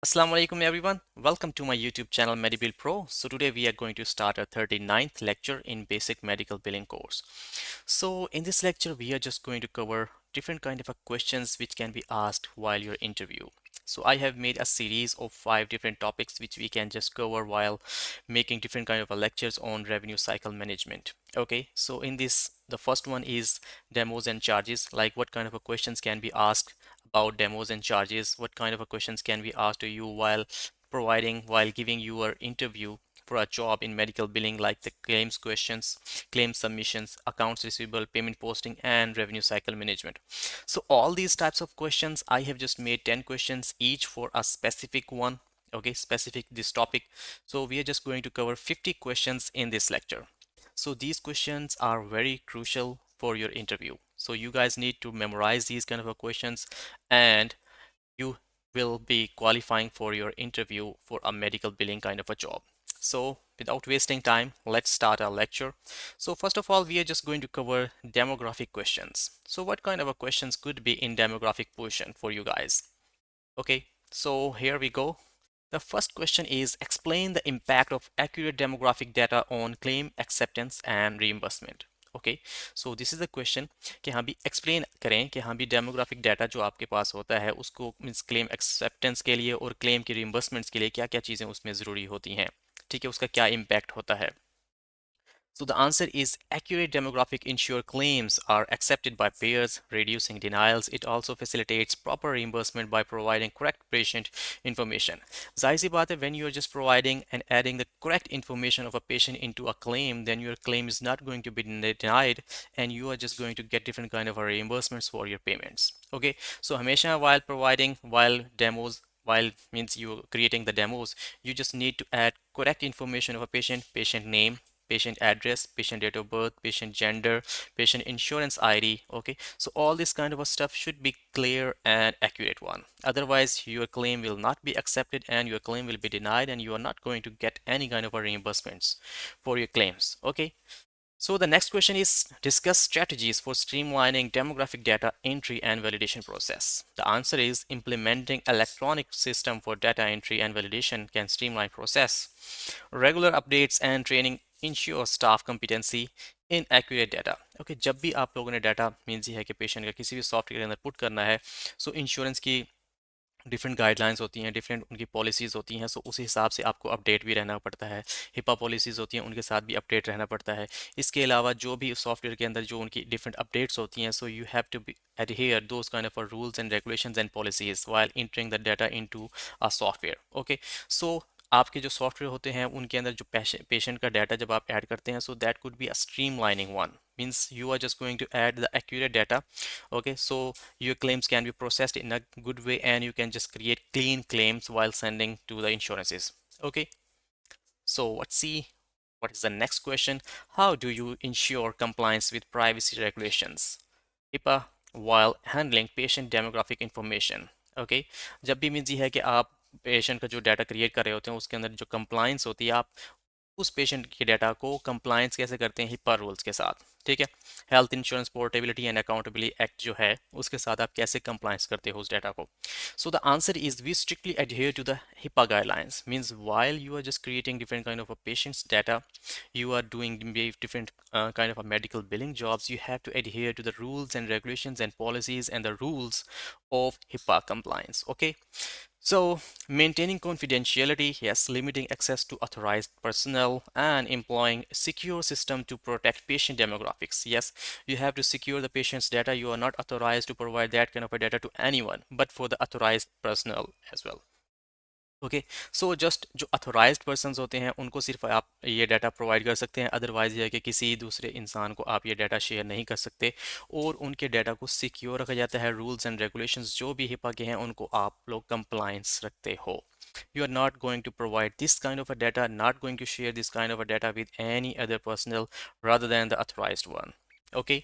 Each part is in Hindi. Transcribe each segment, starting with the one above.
Assalamu alaikum everyone. Welcome to my YouTube channel MediBill Pro. So today we are going to start our 39th lecture in basic medical billing course. So in this lecture we are just going to cover different kind of questions which can be asked while your interview. So I have made a series of 5 different topics which we can just cover while making different kind of lectures on revenue cycle management. Okay, so in this the first one is demos and charges, like what kind of questions can be asked about demos and charges, what kind of questions can be asked to you while giving your interview for a job in medical billing, like the claims questions, claim submissions, accounts receivable, payment posting, and revenue cycle management. So all these types of questions, I have just made 10 questions each for a specific one. Okay, specific this topic. So we are just going to cover 50 questions in this lecture. So these questions are very crucial for your interview. So you guys need to memorize these kind of questions, and you will be qualifying for your interview for a medical billing kind of a job. So without wasting time, let's start our lecture. So first of all, we are just going to cover demographic questions. So what kind of a questions could be in demographic portion for you guys? Okay, so here we go. The first question is, explain the impact of accurate demographic data on claim acceptance and reimbursement. Okay, so this is the question कि हाँ भी एक्सप्लेन करें कि हाँ भी डेमोग्राफिक डाटा जो आपके पास होता है उसको मीन्स क्लेम एक्सेप्टेंस के लिए और क्लेम की रिइंबर्समेंट्स के लिए क्या क्या चीज़ें उसमें ज़रूरी होती हैं, ठीक है, उसका क्या इम्पैक्ट होता है. So the answer is, accurate demographic ensure claims are accepted by payers, reducing denials. It also facilitates proper reimbursement by providing correct patient information. जाहिर सी बात है, when you are just providing and adding the correct information of a patient into a claim, then your claim is not going to be denied and you are just going to get different kind of reimbursements for your payments. Okay, so हमेशा while demos, while means you creating the demos, you just need to add correct information of a patient, patient name, patient address, patient date of birth, patient gender, patient insurance ID. Okay, so all this kind of a stuff should be clear and accurate one. Otherwise, your claim will not be accepted and your claim will be denied and you are not going to get any kind of a reimbursements for your claims. Okay, so the next question is, discuss strategies for streamlining demographic data entry and validation process. The answer is, implementing electronic system for data entry and validation can streamline process. Regular updates and training ensure staff competency in accurate data. Okay, जब भी आप लोगों ने डाटा मीन्स ये है कि पेशेंट का किसी भी सॉफ्टवेयर के अंदर पुट करना है, सो इंश्योरेंस की डिफरेंट गाइडलाइंस होती हैं, डिफरेंट उनकी पॉलिसीज़ होती हैं, सो उसी हिसाब से आपको अपडेट भी रहना पड़ता है. हिपा पॉलिसीज़ होती हैं, उनके साथ भी अपडेट रहना पड़ता है. इसके अलावा जो भी सॉफ्टवेयर के अंदर जो उनकी डिफरेंट अपडेट्स होती हैं, so you have to be adhere those kind of rules and regulations and policies while entering the data into a software. Okay, so आपके जो सॉफ्टवेयर होते हैं उनके अंदर जो पेशेंट का डाटा जब आप ऐड करते हैं, so that could be a streamlining one, means you are just going to add the accurate data. Okay, so your claims can be processed in a good way and you can just create clean claims while sending to the insurances. Okay, so let's see what is the next question. How do you ensure compliance with privacy regulations, HIPAA, while handling patient demographic information? Okay, जब भी मीन्स ये है कि आप पेशेंट का जो डाटा क्रिएट कर रहे होते हैं उसके अंदर जो कंप्लाइंस होती है, आप उस पेशेंट के डाटा को कंप्लायंस कैसे करते हैं हिप्पा रूल्स के साथ, ठीक है. Health insurance portability and accountability act जो है उसके साथ आप कैसे कंप्लायंस करते हो उस डाटा को. So the answer is, we strictly adhere to the HIPAA guidelines. Means while you are just creating different kind of a patient's data, you are doing different kind of a medical billing jobs, you have to adhere to the rules and regulations and policies and the rules of HIPAA compliance. Okay, so maintaining confidentiality, yes, limiting access to authorized personnel and employing secure system to protect patient demographics. Yes, you have to secure the patient's data. You are not authorized to provide that kind of a data to anyone, but for the authorized personnel as well. Okay, so just जो अथोराइज्ड पर्सन्स होते हैं उनको सिर्फ आप ये डाटा प्रोवाइड कर सकते हैं, अदरवाइज ये है कि किसी दूसरे इंसान को आप ये डाटा शेयर नहीं कर सकते और उनके डाटा को सिक्योर रखा जाता है. रूल्स एंड रेगुलेशंस जो भी हिपा के हैं उनको आप लोग कंप्लायंस रखते हो. You are not going to provide this kind of a data, not going to share this kind of a data with any other personnel rather than the authorized one. Okay,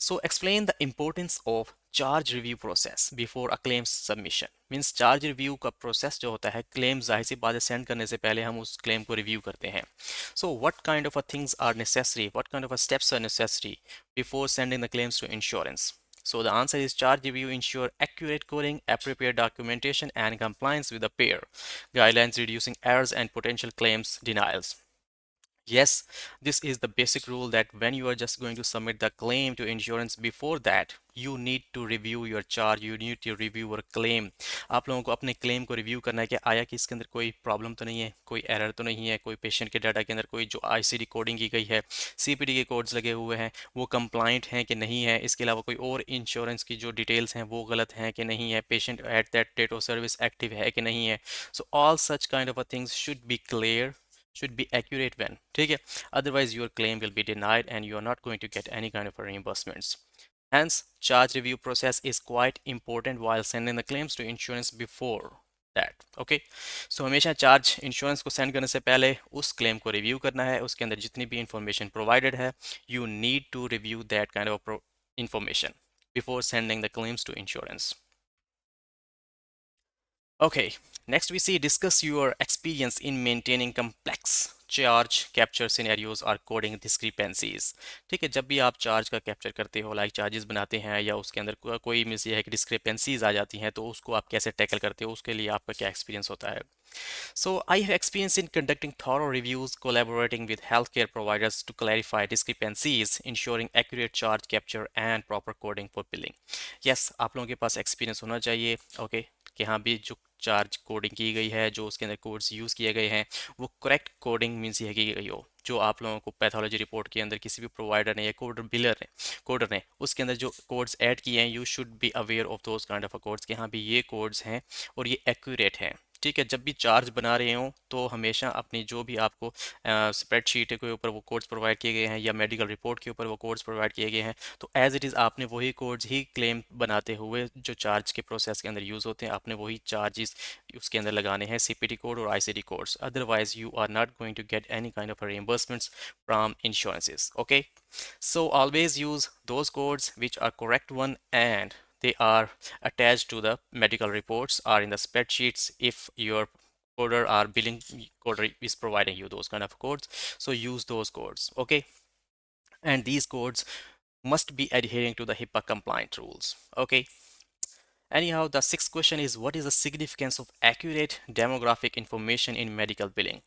so explain the importance of charge review process before a claim submission. Means charge review का प्रोसेस जो होता है, क्लेम जाहिर सी बात है सेंड करने से पहले हम उस क्लेम को रिव्यू करते हैं. So what kind of things are necessary, what kind of steps are necessary before sending the claims to insurance. So the answer is charge review ensure accurate coding, appropriate documentation, and compliance with the pair guidelines, reducing errors and potential claims denials. Yes, this is the basic rule that when you are just going to submit the claim to insurance, before that you need to review your charge, you need to review your claim. आप लोगों को अपने क्लेम को रिव्यू करना है कि आया कि इसके अंदर कोई प्रॉब्लम तो नहीं है, कोई एरर तो नहीं है, कोई पेशेंट के डाटा के अंदर कोई जो आईसीडी कोडिंग की गई है, सीपीडी के कोड्स लगे हुए हैं, वो कंप्लाइंट हैं कि नहीं है, इसके अलावा कोई और इंश्योरेंस की जो डिटेल्स हैं वो गलत हैं कि नहीं है, patient at that date of service active है कि नहीं है. So all such kind of things should be clear, should be accurate when, ठीक है, otherwise your claim will be denied and you are not going to get any kind of reimbursements. Hence charge review process is quite important while sending the claims to insurance before that. Okay, so हमेशा चार्ज इंश्योरेंस को सेंड करने से पहले उस क्लेम को रिव्यू करना है, उसके अंदर जितनी भी इंफॉर्मेशन प्रोवाइडेड है, you need to review that kind of information before sending the claims to insurance. Okay, next we see discuss your experience in maintaining complex charge capture scenarios or coding discrepancies. ठीक है, जब भी आप चार्ज का कैप्चर करते हो, लाइक चार्जेस बनाते हैं या उसके अंदर कोई मिस ये है कि डिस्क्रिपेंसीज आ जाती हैं, तो उसको आप कैसे टैकल करते हो, उसके लिए आपका क्या एक्सपीरियंस होता है. So I have experience in conducting thorough reviews, collaborating with healthcare providers to clarify discrepancies, ensuring accurate charge capture and proper coding for billing. Yes, आप लोगों के पास एक्सपीरियंस होना चाहिए, ओके, कि हाँ भी जो चार्ज कोडिंग की गई है, जो उसके अंदर कोड्स यूज़ किए गए हैं, वो करेक्ट कोडिंग मीन्स ये है की गई हो. जो आप लोगों को पैथोलॉजी रिपोर्ट के अंदर किसी भी प्रोवाइडर ने या कोडर ने उसके अंदर जो कोड्स ऐड किए हैं, you should be aware of those kind of codes कि हाँ भी ये कोड्स हैं और ये एक्यूरेट हैं. ठीक है, जब भी चार्ज बना रहे हो तो हमेशा अपनी जो भी आपको स्प्रेडशीट के ऊपर वो कोड्स प्रोवाइड किए गए हैं या मेडिकल रिपोर्ट के ऊपर वो कोड्स प्रोवाइड किए गए हैं, तो एज इट इज़ आपने वही कोड्स ही क्लेम बनाते हुए जो चार्ज के प्रोसेस के अंदर यूज़ होते हैं, आपने वही चार्जेस उसके अंदर लगाने हैं, सीपीटी कोड और ICD codes. Otherwise you are not going to get any kind of reimbursements from insurances. Okay, so always use those codes which are correct one and they are attached to the medical reports or in the spreadsheets if your coder or billing coder is providing you those kind of codes. So use those codes. Okay, and these codes must be adhering to the HIPAA compliant rules. Okay, anyhow, the sixth question is what is the significance of accurate demographic information in medical billing?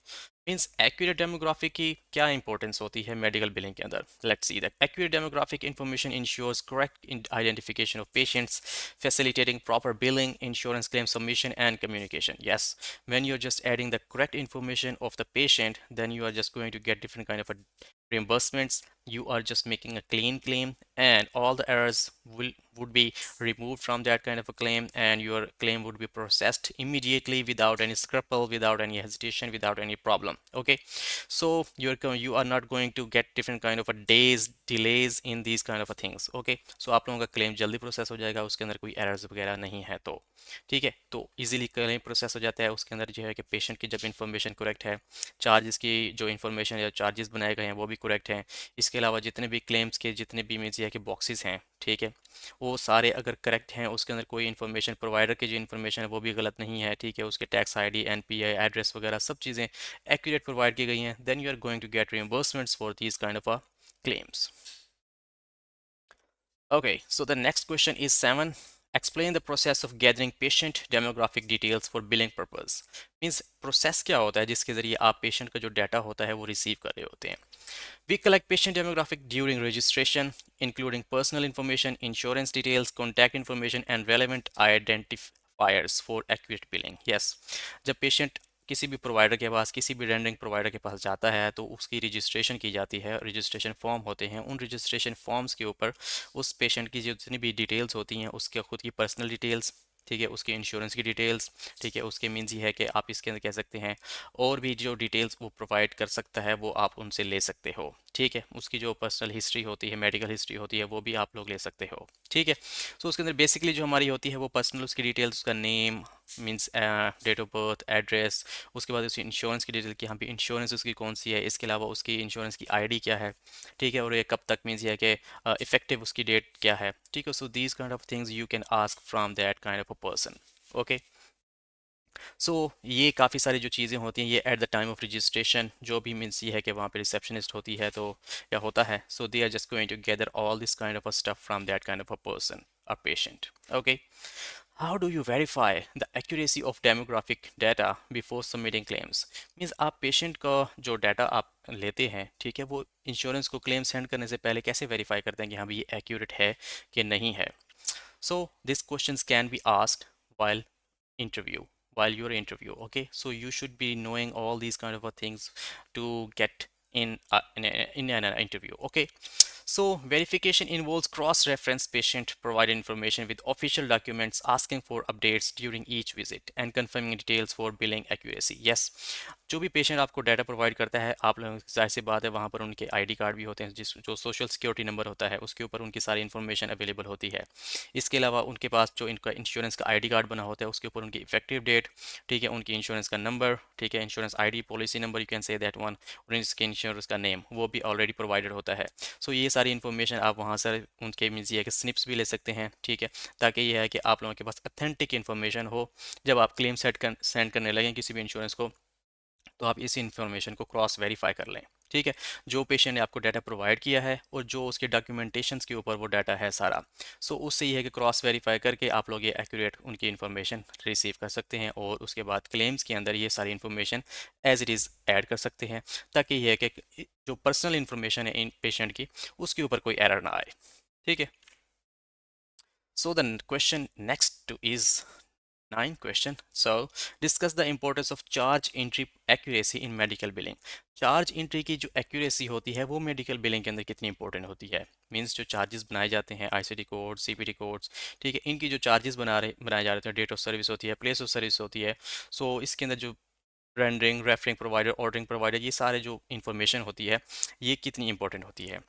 Means accurate demographic की क्या इंपॉर्टेंस होती है मेडिकल बिलिंग के अंदर. Let's see that accurate demographic information ensures correct identification of patients, facilitating proper billing, insurance claim submission and communication. Yes, when you're just adding the correct information of the patient, then you are just going to get different kind of a reimbursements. You are just making a clean claim and all the errors would be removed from that kind of a claim and your claim would be processed immediately without any scruple, without any hesitation, without any problem. Okay, so you are not going to get different kind of a days delays in these kind of a things. Okay, so आप लोगों का claim जल्दी process हो जाएगा, उसके अंदर कोई errors वगैरह नहीं है, तो ठीक है, तो इजीली क्लेम प्रोसेस हो जाता है. उसके अंदर जो है कि पेशेंट की जब इन्फॉर्मेशन करेक्ट है, चार्जेस की जो इन्फॉर्मेशन या चार्जेस बनाए गए हैं वो भी करेक्ट हैं, इसके अलावा जितने भी क्लेम्स के जितने भी मीन्स है कि बॉक्सेस हैं, ठीक है, वो सारे अगर करेक्ट हैं, उसके अंदर कोई इन्फॉर्मेशन प्रोवाइडर की जो इन्फॉर्मेशन है वो भी गलत नहीं है, ठीक है, उसके टैक्स आईडी, एनपीआई, एड्रेस वगैरह सब चीज़ें एक्यूरेट प्रोवाइड की गई हैं, then you are going to get reimbursements for these kind of claims. Okay, so the next question is 7. Explain the process of gathering patient demographic details for billing purpose. Means process क्या होता है जिसके ज़रिए आप पेशेंट का जो डाटा होता है वो रिसीव कर रहे होते हैं. We collect patient demographic during registration, including personal information, insurance details, contact information, and relevant identifiers for accurate billing. Yes, जब पेशेंट किसी भी प्रोवाइडर के पास, किसी भी रेंडरिंग प्रोवाइडर के पास जाता है तो उसकी रजिस्ट्रेशन की जाती है, रजिस्ट्रेशन फॉर्म होते हैं, उन रजिस्ट्रेशन फॉर्म्स के ऊपर उस पेशेंट की जितनी भी डिटेल्स होती हैं, उसके खुद की पर्सनल डिटेल्स, ठीक है, उसके इंश्योरेंस की डिटेल्स, ठीक है, उसके मीन्स ये है कि आप इसके अंदर कह सकते हैं और भी जो डिटेल्स वो प्रोवाइड कर सकता है वो आप उनसे ले सकते हो, ठीक है, उसकी जो पर्सनल हिस्ट्री होती है, मेडिकल हिस्ट्री होती है, वो भी आप लोग ले सकते हो, ठीक है. सो उसके अंदर बेसिकली जो हमारी होती है वो पर्सनल उसकी डिटेल्स, उसका name means date of birth, address, उसके बाद उसकी इंश्योरेंस की डिटेल कि यहाँ पे इंश्योरेंस उसकी कौन सी है, इसके अलावा उसकी इंश्योरेंस की आईडी क्या है, ठीक है, और ये कब तक मीन्स ये है कि इफेक्टिव उसकी डेट क्या है, ठीक है. So these kind of things you can ask from that kind of a person. Okay, so ये काफ़ी सारी जो चीज़ें होती हैं ये at the time of registration जो भी मीन्स ये है कि वहाँ पे रिसेप्शनिस्ट होती है तो या होता है, so they are just going to gather all this kind of a stuff from that kind of a person, a patient. Okay. How do you verify the accuracy of demographic data before submitting claims? Means आप पेशेंट का जो डाटा आप लेते हैं, ठीक है, वो इंश्योरेंस को क्लेम सेंड करने से पहले कैसे वेरीफाई करते हैं कि हाँ भी ये एक्यूरेट है कि नहीं है? So these questions can be asked while interview, while your interview. Okay, so you should be knowing all these kind of things to get in an interview. Okay, so verification involves cross-reference patient provided information with official documents asking for updates during each visit and confirming details for billing accuracy. Yes, जो भी पेशेंट आपको डाटा प्रोवाइड करता है, आप लोगों की जाहिर सी बात है वहाँ पर उनके आईडी कार्ड भी होते हैं, जिस जो सोशल सिक्योरिटी नंबर होता है उसके ऊपर उनकी सारी इन्फॉर्मेशन अवेलेबल होती है. इसके अलावा उनके पास जो इनका इंश्योरेंस का आईडी कार्ड बना होता है उसके ऊपर उनकी इफेक्टिव डेट, ठीक है, उनकी इंश्योरेंस का नंबर, ठीक है, insurance ID policy number, you can say that one, और इसके इंश्योरेंस का नेम वो भी ऑलरेडी प्रोवाइडेड होता है. सो ये सारी इन्फॉर्मेशन आप वहाँ से उनके मीन्स ये है कि स्निप्स भी ले सकते हैं, ठीक है, ताकि ये है कि आप लोगों के पास अथेंटिक इन्फॉर्मेशन हो जब आप क्लेम सेंड करने लगें किसी भी इंश्योरेंस को, तो आप इस इंफॉर्मेशन को क्रॉस वेरीफाई कर लें. ठीक है, जो पेशेंट ने आपको डाटा प्रोवाइड किया है और जो उसके डॉक्यूमेंटेशंस के ऊपर वो डाटा है सारा, सो उससे ये है कि क्रॉस वेरीफाई करके आप लोग ये एक्यूरेट उनकी इन्फॉर्मेशन रिसीव कर सकते हैं और उसके बाद क्लेम्स के अंदर ये सारी information as it is add कर सकते हैं, ताकि ये है कि जो पर्सनल इन्फॉर्मेशन है इन पेशेंट की उसके ऊपर कोई एरर ना आए. ठीक है. So the question next is Ninth question. So, discuss the importance of charge entry accuracy in medical billing. Charge entry की जो एक्यूरेसी होती है वो मेडिकल बिलिंग के अंदर कितनी इंपॉर्टेंट होती है? मींस जो चार्जेस बनाए जाते हैं, आईसीडी कोड, सीपीटी कोड्स, ठीक है, इनकी जो चार्जेस बनाए जा रहे हैं, डेट ऑफ सर्विस होती है, प्लेस ऑफ सर्विस होती है, सो इसके अंदर जो rendering, referring provider, ordering provider, ये सारे जो इन्फॉर्मेशन होती है ये कितनी इंपॉर्टेंट होती है?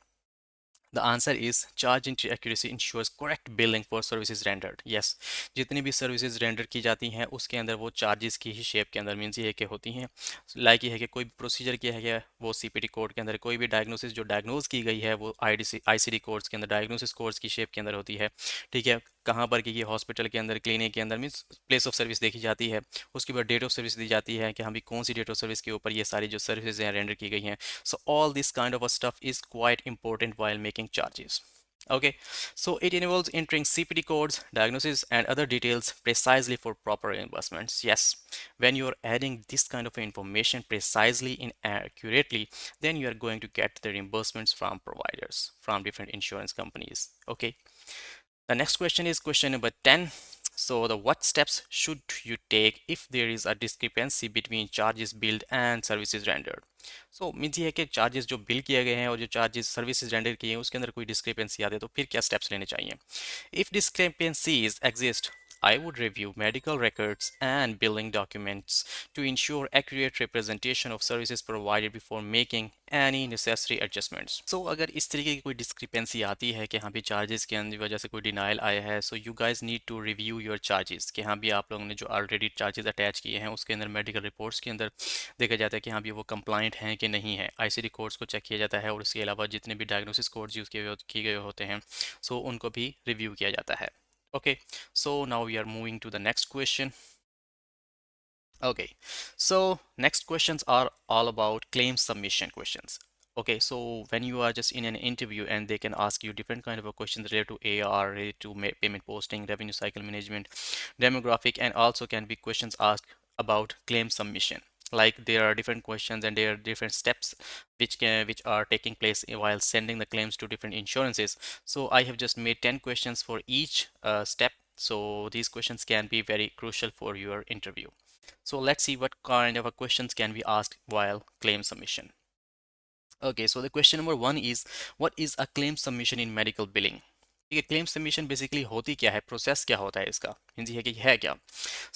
The answer is charge entry accuracy ensures correct billing for services rendered. Yes, जितनी भी सर्विसेज रेंडर की जाती हैं उसके अंदर वो चार्जेस की ही शेप के अंदर मीन्स ये है कि होती हैं. लाइक ये है कि कोई भी प्रोसीजर किया है क्या, वो सीपीटी कोड के अंदर, कोई भी डायग्नोसिस जो डायग्नोज की गई है वो आईसीडी कोड्स के अंदर, डायग्नोसिस कोड्स की शेप के अंदर होती है. ठीक है, कहाँ पर की ये हॉस्पिटल के अंदर, क्लिनिक के अंदर, मीन्स प्लेस ऑफ सर्विस देखी जाती है. उसके बाद डेट ऑफ सर्विस दी जाती है कि हाँ भी कौन सी डेट ऑफ सर्विस के ऊपर ये सारी जो सर्विसेज हैं रेंडर की गई हैं. So all this kind of a stuff is quite important while making charges. Okay, so it involves entering CPT codes, diagnosis, and other details precisely for proper reimbursements. Yes, when you are adding this kind of information precisely and accurately, then you are going to get the reimbursements from providers, from different insurance companies. Okay, the next question is question number 10. So the what steps should you take if there is a discrepancy between charges billed and services rendered? So means ये है कि चार्जेस जो बिल किए गए हैं और जो चार्जेस सर्विसेज रेंडर किए हैं उसके अंदर कोई डिस्क्रिपेंसी आती है तो फिर क्या स्टेप्स लेने चाहिए? If discrepancies exist, I would review medical records and billing documents to ensure accurate representation of services provided before making any necessary adjustments. So अगर इस तरीके की कोई डिस्क्रिपेंसी आती है कि हाँ भी चार्जेस के अंदर वजह से कोई डिनाइल आया है, so you guys need to review your charges कि हाँ भी आप लोगों ने जो ऑलरेडी चार्जेस अटैच किए हैं उसके अंदर मेडिकल रिपोर्ट्स के अंदर देखा जाता है कि हाँ भी वो कंप्लाइंट हैं कि नहीं है. आईसीडी कोड्स को चेक किया जाता है और इसके अलावा जितने भी डायग्नोसिस कोड्स यूज़ किए गए होते हैं सो उनको भी रिव्यू किया जाता है. Okay, so now we are moving to the next question. Okay, so next questions are all about claim submission questions. Okay, so when you are just in an interview and they can ask you different kind of a questions related to AR, related to payment posting, revenue cycle management, demographic, and also can be questions asked about claim submission. Like there are different questions and there are different steps which are taking place while sending the claims to different insurances. So I have just made 10 questions for each step. So these questions can be very crucial for your interview. So let's see what kind of a questions can be asked while claim submission. Okay, so the question number 1 is, what is a claim submission in medical billing? ठीक है, क्लेम सबमिशन बेसिकली होती क्या है, प्रोसेस क्या होता है इसका, हिंदी है कि है क्या?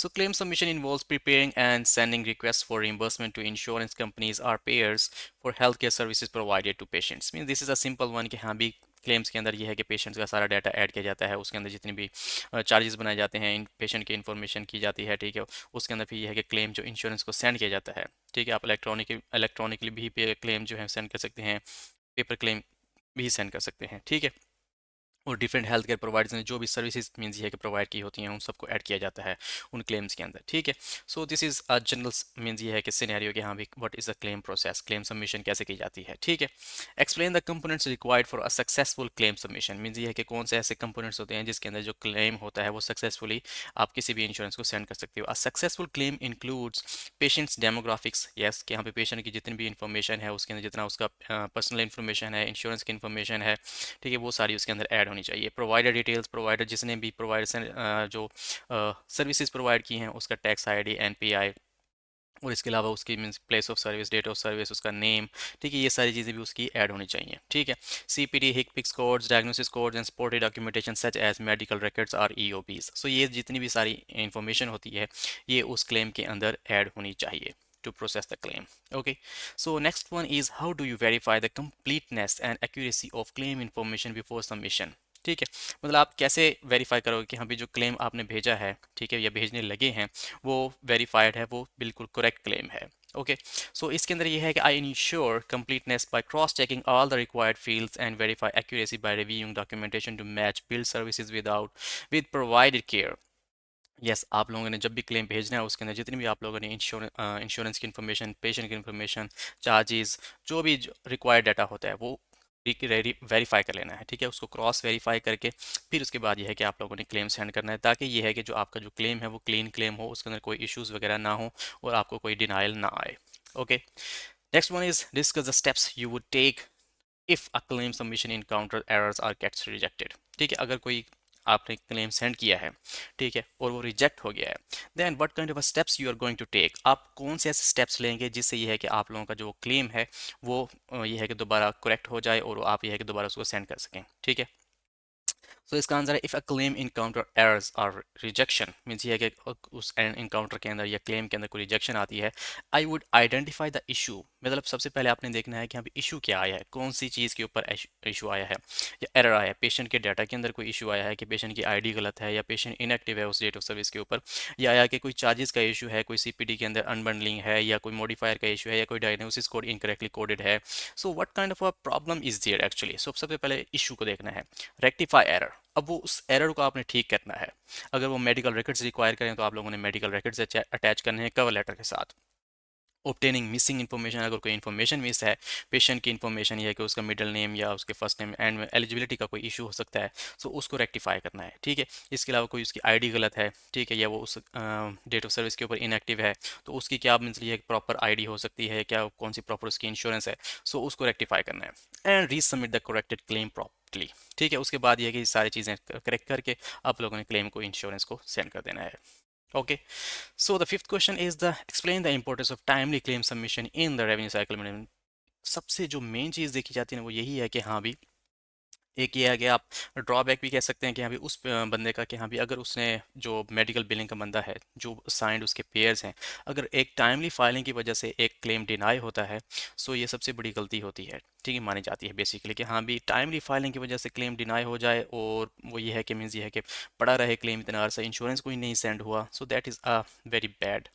So claim submission involves preparing and sending requests for reimbursement to insurance companies or payers for healthcare services provided to patients. Means this is a simple one कि हाँ भी क्लेम्स के अंदर ये है कि पेशेंट्स का सारा डाटा ऐड किया जाता है, उसके अंदर जितनी भी चार्जेस बनाए जाते हैं इन पेशेंट की इन्फॉर्मेशन की जाती है. ठीक है, उसके अंदर फिर ये है कि क्लेम जो इंश्योरेंस को सेंड किया जाता है. ठीक है, आप इलेक्ट्रॉनिकली भी पे क्लेम जो है सेंड कर सकते हैं, पेपर क्लेम भी सेंड कर सकते हैं. ठीक है, और डिफरेंट हेल्थ केयर प्रोवाइडर्स ने जो भी सर्विसेज मीन्स ये है कि प्रोवाइड की होती हैं उन सबको ऐड किया जाता है उन क्लेम्स के अंदर, ठीक है। So this is a general means ये है कि सिनेरियो कि हाँ भी what is the claim process, claim submission कैसे की जाती है, ठीक है। Explain the components required for a successful claim submission, means ये है कि कौन से ऐसे कंपोनेंट्स होते हैं जिसके अंदर जो क्लेम होता है वो सक्सेसफुली आप किसी भी इंश्योरेंस को सेंड कर सकते हो। A successful claim includes patients demographics, yes कि यहाँ पे पेशेंट की जितनी भी इंफॉर्मेशन है उसके अंदर जितना उसका पर्सनल इंफॉर्मेशन है, इंश्योरेंस की इंफॉर्मेशन है, ठीक है, वो सारी उसके अंदर ऐड होनी चाहिए। प्रोवाइडर डिटेल्स, प्रोवाइडर जिसने भी प्रोवाइडर जो सर्विसेज प्रोवाइड की हैं उसका टैक्स आईडी, एनपीआई, और इसके अलावा उसकी means place of service, date of service, उसका नेम, ठीक है, ये सारी चीज़ें भी उसकी ऐड होनी चाहिए, ठीक है। CPT, HCPCS codes, diagnosis codes and supported documentation such as medical records और ईओपीज। सो ये जितनी भी सारी इंफॉर्मेशन होती है ये उस क्लेम के अंदर ऐड होनी चाहिए to process the claim. Okay, so next one is how do you verify the completeness and accuracy of claim information before submission? ठीक है, मतलब आप कैसे वेरीफाई करोगे कि हाँ भी जो क्लेम आपने भेजा है, ठीक है, या भेजने लगे हैं वो वेरीफाइड है, वो बिल्कुल करेक्ट क्लेम है। ओके, सो इसके अंदर ये है कि I ensure completeness by cross checking all the required fields and verify accuracy by reviewing documentation to match billed services with provided care. Yes, आप लोगों ने जब भी क्लेम भेजना है उसके अंदर जितनी भी आप लोगों ने इंश्योरेंस की इन्फॉर्मेशन, पेशेंट की इन्फॉर्मेशन, चार्जेस, जो भी रिक्वायर्ड डाटा होता है वो वेरीफाई कर लेना है, ठीक है, उसको क्रॉस वेरीफाई करके फिर उसके बाद ये है कि आप लोगों ने क्लेम सेंड करना है, ताकि ये है कि जो आपका जो क्लेम है वो क्लीन क्लेम हो, उसके अंदर कोई इश्यूज वगैरह ना हो और आपको कोई डिनाइल ना आए। Okay, next one is discuss the steps you would take if a claim submission encounter errors or gets rejected. ठीक है, अगर कोई आपने क्लेम सेंड किया है, ठीक है, और वो रिजेक्ट हो गया है, then what kind of steps you are going to take, आप कौन से ऐसे स्टेप्स लेंगे जिससे ये है कि आप लोगों का जो क्लेम है वो ये है कि दोबारा करेक्ट हो जाए और आप ये है कि दोबारा उसको सेंड कर सकें, ठीक है। सो इसका आंसर है if a claim encounter errors और रिजेक्शन, मीन्स ये है कि उस इनकाउंटर के अंदर या क्लेम के अंदर कोई रिजेक्शन आती है, I would identify the issue, मतलब सबसे पहले आपने देखना है कि यहाँ पे इशू क्या आया है, कौन सी चीज़ के ऊपर इशू आया है, या एरर आया है, पेशेंट के डाटा के अंदर कोई इशू आया है कि पेशेंट की आईडी गलत है या पेशेंट इनएक्टिव है उस डेट ऑफ सर्विस के ऊपर, या आया कि कोई चार्जेस का इशू है, कोई सीपीडी के अंदर अनबंडलिंग है, या कोई मॉडिफायर का इशू है, या कोई डायग्नोसिस कोड इनकरेक्टली कोडेड है। So what kind of a problem is there actually, so सबसे पहले इशू को देखना है। रेक्टिफाई एरर, अब वो उस एरर को आपने ठीक करना है। अगर वो मेडिकल रिकॉर्ड्स रिक्वायर करें तो आप लोगों ने मेडिकल रिकॉर्ड्स अटैच करने हैं कवर लेटर के साथ। ऑब्टेनिंग मिसिंग इन्फॉर्मेशन, अगर कोई इन्फॉर्मेशन मिस है, पेशेंट की इन्फॉर्मेशन ये है कि उसका मिडिल नेम या उसके फर्स्ट नेम एंड में एलिजिबिलिटी का कोई इशू हो सकता है, सो उसको रेक्टिफाई करना है, ठीक है। इसके अलावा कोई उसकी आईडी गलत है, ठीक है, या वो उस डेट ऑफ सर्विस के ऊपर इनएक्टिव है, तो उसकी क्या मीन्स ये प्रॉपर आईडी हो सकती है, क्या कौन सी प्रॉपर उसकी इंश्योरेंस है, सो उसको रेक्टिफाई करना है and resubmit the corrected claim properly, ठीक है। उसके बाद ये है कि सारी चीज़ें करेक्ट करके आप लोगों ने क्लेम को इंश्योरेंस को सेंड कर देना है। Okay, so the fifth question is the explain the importance of timely claim submission in the revenue cycle management। सबसे जो मेन चीज़ देखी जाती है ना वो यही है कि हाँ भी एक ये है कि आप ड्रॉबैक भी कह सकते हैं कि हाँ भी उस बंदे का कि हाँ भी अगर उसने जो मेडिकल बिलिंग का बंदा है जो साइंड उसके पेयर्स हैं, अगर एक टाइमली फाइलिंग की वजह से एक क्लेम डिनाई होता है, सो ये सबसे बड़ी गलती होती है, ठीक है, मानी जाती है बेसिकली कि हाँ भी टाइमली फाइलिंग की वजह से क्लेम डिनाई हो जाए और वो ये है कि मीन्स ये है कि पड़ा रहे क्लेम इतना अर्सा, इंश्योरेंस कोई नहीं सेंड हुआ, so that is a very bad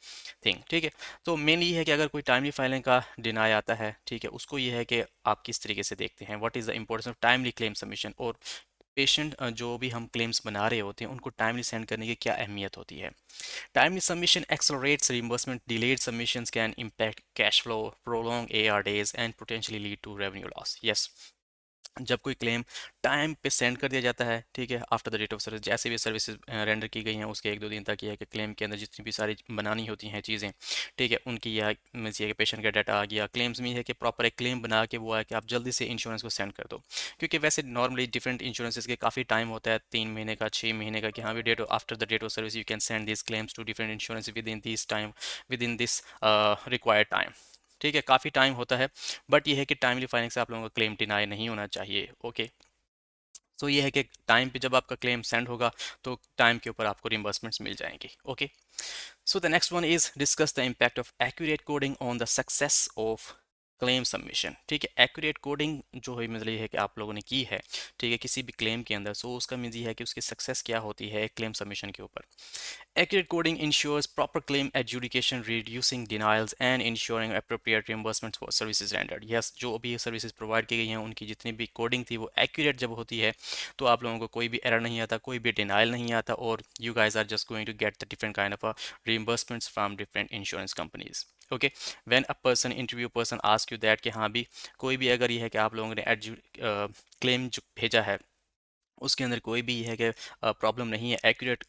thing, ठीक है। तो मेनली ये है कि अगर कोई टाइमली फाइलिंग का डिनाई आता है, ठीक है, उसको ये है कि आप किस तरीके से देखते हैं, what is the importance of timely claim submission, और पेशेंट जो भी हम क्लेम्स बना रहे होते हैं उनको टाइमली सेंड करने की क्या अहमियत होती है। Timely submission accelerates reimbursement, delayed submissions can impact cash flow, prolong AR days and potentially lead to revenue loss. Yes, जब कोई क्लेम टाइम पे सेंड कर दिया जाता है, ठीक है, after the date of service, जैसे भी सर्विसेज रेंडर की गई हैं उसके एक दो दिन तक ये है कि क्लेम के अंदर जितनी भी सारी बनानी होती हैं चीज़ें, ठीक है, उनकी यह मीन्स ये कि पेशेंट का डाटा आ गया, क्लेम्स में है कि प्रॉपर एक क्लेम बना के वो है कि आप जल्दी से इंश्योरेंस को सेंड कर दो, क्योंकि वैसे नॉर्मली डिफरेंट इंश्योरेंस के काफ़ी टाइम होता है, 3 महीने का, 6 महीने का, कि हाँ भी date after the date of service you can send this claims to different insurance within this time, within this required time, ठीक है, काफ़ी टाइम होता है, बट ये है कि टाइमली फाइलिंग से आप लोगों का क्लेम डिनाई नहीं होना चाहिए। ओके, सो ये है कि टाइम पे जब आपका क्लेम सेंड होगा तो टाइम के ऊपर आपको रिम्बर्समेंट्स मिल जाएंगी। Okay, so the next one is discuss the impact of accurate coding on the success of claim submission, ठीक है। एक्यूरेट कोडिंग जो है मतलब ये है कि आप लोगों ने की है, ठीक है, किसी भी क्लेम के अंदर, सो उसका मीन ये है कि उसकी सक्सेस क्या होती है क्लेम सबमिशन के ऊपर। Accurate coding ensures proper claim adjudication, reducing denials and ensuring appropriate reimbursements for services rendered. Yes, जो भी सर्विसेज प्रोवाइड की गई हैं उनकी जितनी भी कोडिंग थी वो एक्यूरेट जब होती है तो आप लोगों को कोई भी एरर नहीं आता, कोई भी डिनाइल नहीं आता, और you guys are just going to get the different kind of reimbursements from different insurance companies. Okay, when a person interview person ask you that कि हाँ भी कोई भी अगर ये है कि आप लोगों ने क्लेम जो भेजा है उसके अंदर कोई भी है कि प्रॉब्लम नहीं है, एक्यूरेट,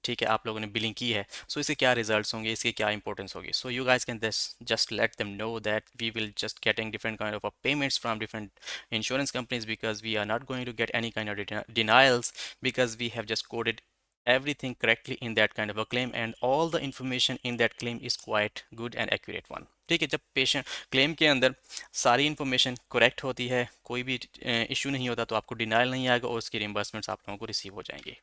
ठीक है, आप लोगों ने बिलिंग की है, सो इसके क्या रिजल्ट्स होंगे, इसकी क्या इंपॉर्टेंस होगी। So you guys can just let them know that we will just getting different kind of payments from different insurance companies because we are not going to get any kind of denials because we have just coded everything correctly in that kind of a claim and all the information in that claim is quite good and accurate one। ठीक है, जब पेशेंट क्लेम के अंदर सारी इन्फॉर्मेशन करेक्ट होती है, कोई भी इशू नहीं होता, तो आपको डिनाइल नहीं आएगा और उसकी रिम्बर्समेंट्स आप लोगों को रिसीव हो जाएंगे।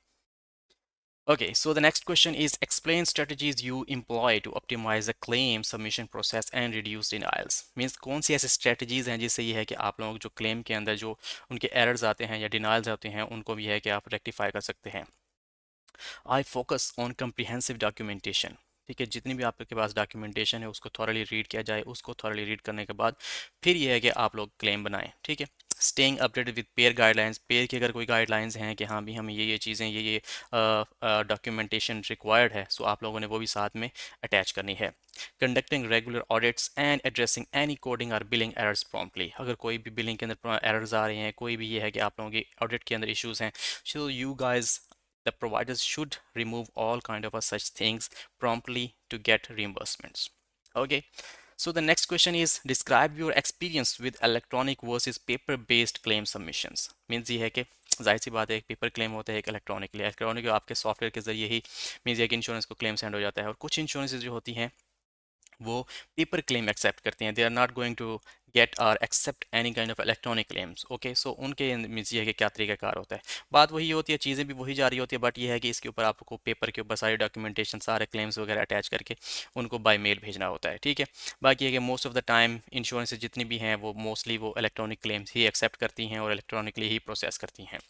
Okay, so the next question is explain strategies you employ to optimize the claim submission process and reduce denials। Means कौन सी ऐसी स्ट्रेटजीज हैं जिससे ये है कि आप लोग जो क्लेम के अंदर जो उनके एरर्स आते हैं या डिनाइल्स आते हैं उनको भी है कि आप रेक्टिफाई कर सकते हैं। I focus on comprehensive documentation, ठीक है, जितनी भी आपके पास डॉक्यूमेंटेशन है उसको थॉरली रीड किया जाए, उसको थॉरली रीड करने के बाद फिर ये है कि आप लोग क्लेम बनाएं, ठीक है। Staying updated with pair guidelines, pair की अगर कोई गाइडलाइंस हैं कि हाँ भी हमें ये चीज़ें ये डॉक्यूमेंटेशन रिक्वायर्ड है, सो आप लोगों ने वो भी साथ में अटैच करनी है। Conducting regular audits and addressing any coding और बिलिंग एरर्स प्रॉम्प्टली, अगर कोई भी बिलिंग के अंदर एरर्स आ रहे हैं, कोई भी ये है कि आप लोगों की ऑडिट के अंदर इश्यूज हैं, so you guys the providers should remove all kind of such things promptly to get reimbursements। Okay, so the next question is describe your experience with electronic versus paper based claim submissions। Means ये है कि जाहिर सी बात है एक पेपर क्लेम होता है एक इलेक्ट्रॉनिक आपके सॉफ्टवेयर के जरिए ही मीन्स ये कि इंश्योरेंस को क्लेम सेंड हो जाता है, और कुछ इंश्योरेंस जो होती हैं वो पेपर क्लेम एक्सेप्ट करती हैं, they are not going to get और accept any kind of electronic claims. Okay, so उनके मीन्स ये है कि क्या तरीकाकार होता है, बात वही होती है, चीज़ें भी वही जा रही होती है, बट ये है कि इसके ऊपर आपको पेपर के ऊपर सारी डॉक्यूमेंटेशन सारे क्लेम्स वगैरह अटैच करके उनको बाय मेल भेजना होता है, ठीक है। बाकी है कि most of the time insurance जितनी भी हैं वो मोस्टली वो इलेक्ट्रॉनिक क्लेम्स ही एक्सेप्ट करती हैं और इलेक्ट्रॉनिकली ही प्रोसेस करती हैं।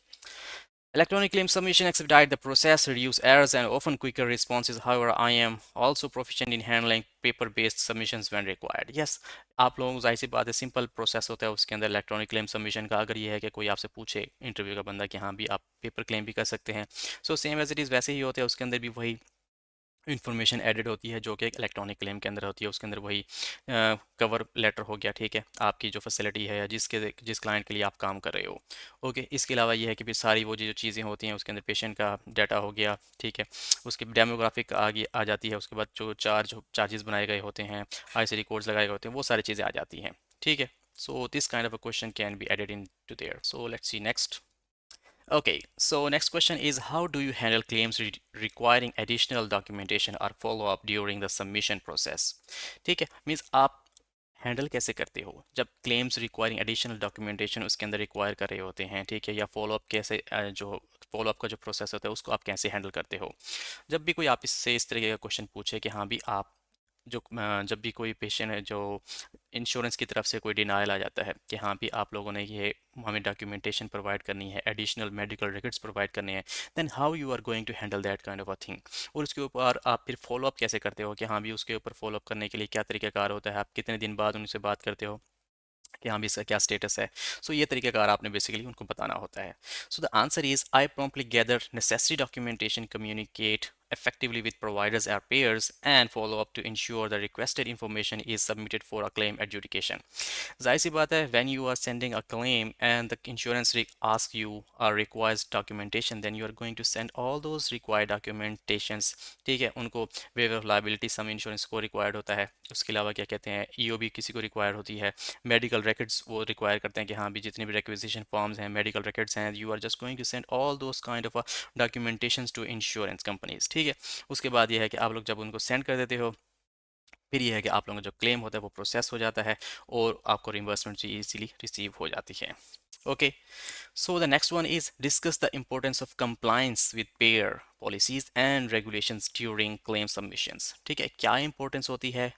Electronic claim submission expedite the process, reduce errors, and often quicker responses. However, I am also proficient in handling paper-based submissions when required. Yes, आप लोगों को जाहिर सी बात है सिंपल प्रोसेस होता है उसके अंदर इलेक्ट्रॉनिक क्लेम सबमिशन का। अगर ये है कि कोई आपसे पूछे इंटरव्यू का बंदा कि हाँ भी आप पेपर क्लेम भी कर सकते हैं, so same as it is वैसे ही होते हैं, उसके अंदर भी वही इन्फॉर्मेशन एडिड होती है जो कि एक इलेक्ट्रॉनिक क्लेम के अंदर होती है। उसके अंदर वही कवर लेटर हो गया, ठीक है, आपकी जो फैसिलिटी है या जिस क्लाइंट के लिए आप काम कर रहे हो। ओके, इसके अलावा ये है कि फिर सारी वो जो चीज़ें होती हैं उसके अंदर पेशेंट का डाटा हो गया, ठीक है, उसके डेमोग्राफिक आगे आ जाती है, उसके बाद जो चार्जेस बनाए गए होते हैं, ICD कोड्स लगाए गए होते हैं, वो सारी चीज़ें आ जाती हैं, ठीक है। So this kind of a question can be added into there. So let's see next. Okay, so next question is how do you handle claims requiring additional documentation or follow up during the submission process। ठीक है, मीन्स आप हैंडल कैसे करते हो जब क्लेम्स रिक्वायरिंग एडिशनल डॉक्यूमेंटेशन उसके अंदर रिक्वायर कर रहे होते हैं, ठीक है, या फॉलो अप कैसे जो फॉलो अप का जो प्रोसेस होता है उसको आप कैसे हैंडल करते हो जब भी कोई आप इससे इस तरीके का क्वेश्चन पूछे कि हाँ भी आप जो जब भी कोई पेशेंट है जो इंश्योरेंस की तरफ से कोई डिनायल आ जाता है कि हाँ भी आप लोगों ने ये हमें डॉक्यूमेंटेशन प्रोवाइड करनी है, एडिशनल मेडिकल रिकॉर्ड्स प्रोवाइड करने हैं, then how you are going to handle that kind of a thing. और उसके ऊपर आप फिर फॉलो अप कैसे करते हो कि हाँ भी उसके ऊपर फॉलो अप करने के लिए क्या तरीकाकार होता है, आप कितने दिन बाद उनसे बात करते हो कि हाँ भी इसका क्या स्टेटस है। सो ये तरीकाकार आपने बेसिकली उनको बताना होता है। सो the answer is I promptly gather necessary documentation, communicate effectively with providers or payers, and follow up to ensure the requested information is submitted for a claim adjudication। जाहिर सी बात है when you are sending a claim and the insurance asks you or requires documentation, then you are going to send all those required documentations, ठीक है। उनको waiver of liability some insurance को रिक्वायर्ड होता है, उसके अलावा क्या कहते हैं EOB किसी को रिक्वायर होती है, मेडिकल रिकॉर्ड्स वो रिक्वायर करते हैं कि हाँ भी जितने भी रिक्वेजिशन फॉर्म्स हैं, मेडिकल रिकॉर्ड्स हैं, you are just going to send all those kind of documentations to insurance companies, ठीक है। उसके बाद ये है कि आप लोग जब उनको सेंड कर देते हो फिर ये है कि आप लोगों का जो क्लेम होता है वो प्रोसेस हो जाता है और आपको रिम्बर्समेंट इजीली रिसीव हो जाती है। Okay, so the next one is discuss the importance of compliance with pair policies and regulations during claim submissions. ठीक है, क्या इंपॉर्टेंस होती है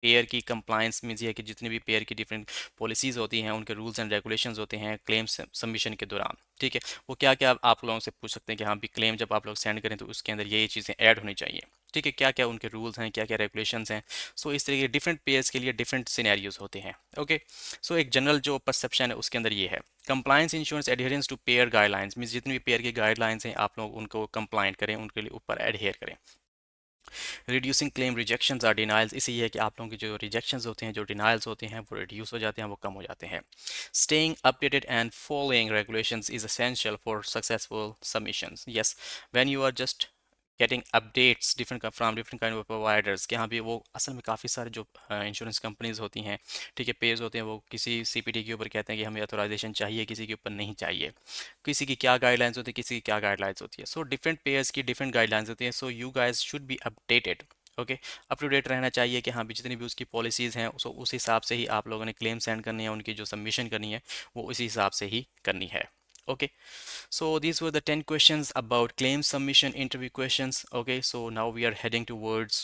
पेयर की कंप्लायंस मीन्स ये है कि जितनी भी पेयर की डिफरेंट पॉलिसीज़ होती हैं, उनके रूल्स एंड रेगुलेशंस होते हैं क्लेम सबमिशन के दौरान, ठीक है, वो क्या क्या आप लोगों से पूछ सकते हैं कि हाँ भी क्लेम जब आप लोग सेंड करें तो उसके अंदर ये चीज़ें ऐड होनी चाहिए, ठीक है, क्या क्या उनके रूल्स हैं, क्या क्या रेगुलेशंस हैं। सो इस तरीके डिफरेंट पेयर्स के लिए डिफरेंट सिनेरियोज होते हैं। ओके, सो एक जनरल जो परसेप्शन है उसके अंदर ये है, compliance insurance adherence to payer guidelines means जितनी भी पेयर की गाइडलाइंस हैं आप लोग उनको कंप्लाइंट करें, उनके लिए ऊपर एडहेयर करें। Reducing claim rejections or denials, इसे ये है कि आप लोगों के जो रिजेक्शंस होते हैं, जो डिनाइल्स होते हैं वो रिड्यूस हो जाते हैं, वो कम हो जाते हैं। Staying updated and following regulations is essential for successful submissions. Yes, when you are just getting updates different from different kind of providers, कि हाँ भी वो असल में काफ़ी सारे जो इंश्योरेंस कंपनीज होती हैं, ठीक है, पेयर्स होते हैं, वो किसी सीपीटी के ऊपर कहते हैं कि हमें ऑथराइजेशन चाहिए, किसी के ऊपर नहीं चाहिए, किसी की क्या गाइडलाइंस होती है, किसी की क्या गाइडलाइंस होती है। सो डिफरेंट पेयर्स की डिफरेंट गाइडलाइंस होती है। So you guys should be updated. Okay, up to date रहना चाहिए कि हाँ भी जितनी भी उसकी पॉलिसीज़ हैं उस हिसाब से ही आप लोगों ने क्लेम सेंड करनी है, उनकी जो सबमिशन करनी है वो उसी हिसाब से ही करनी है। Okay, so these were the 10 questions about claim submission interview questions. Okay, so now we are heading towards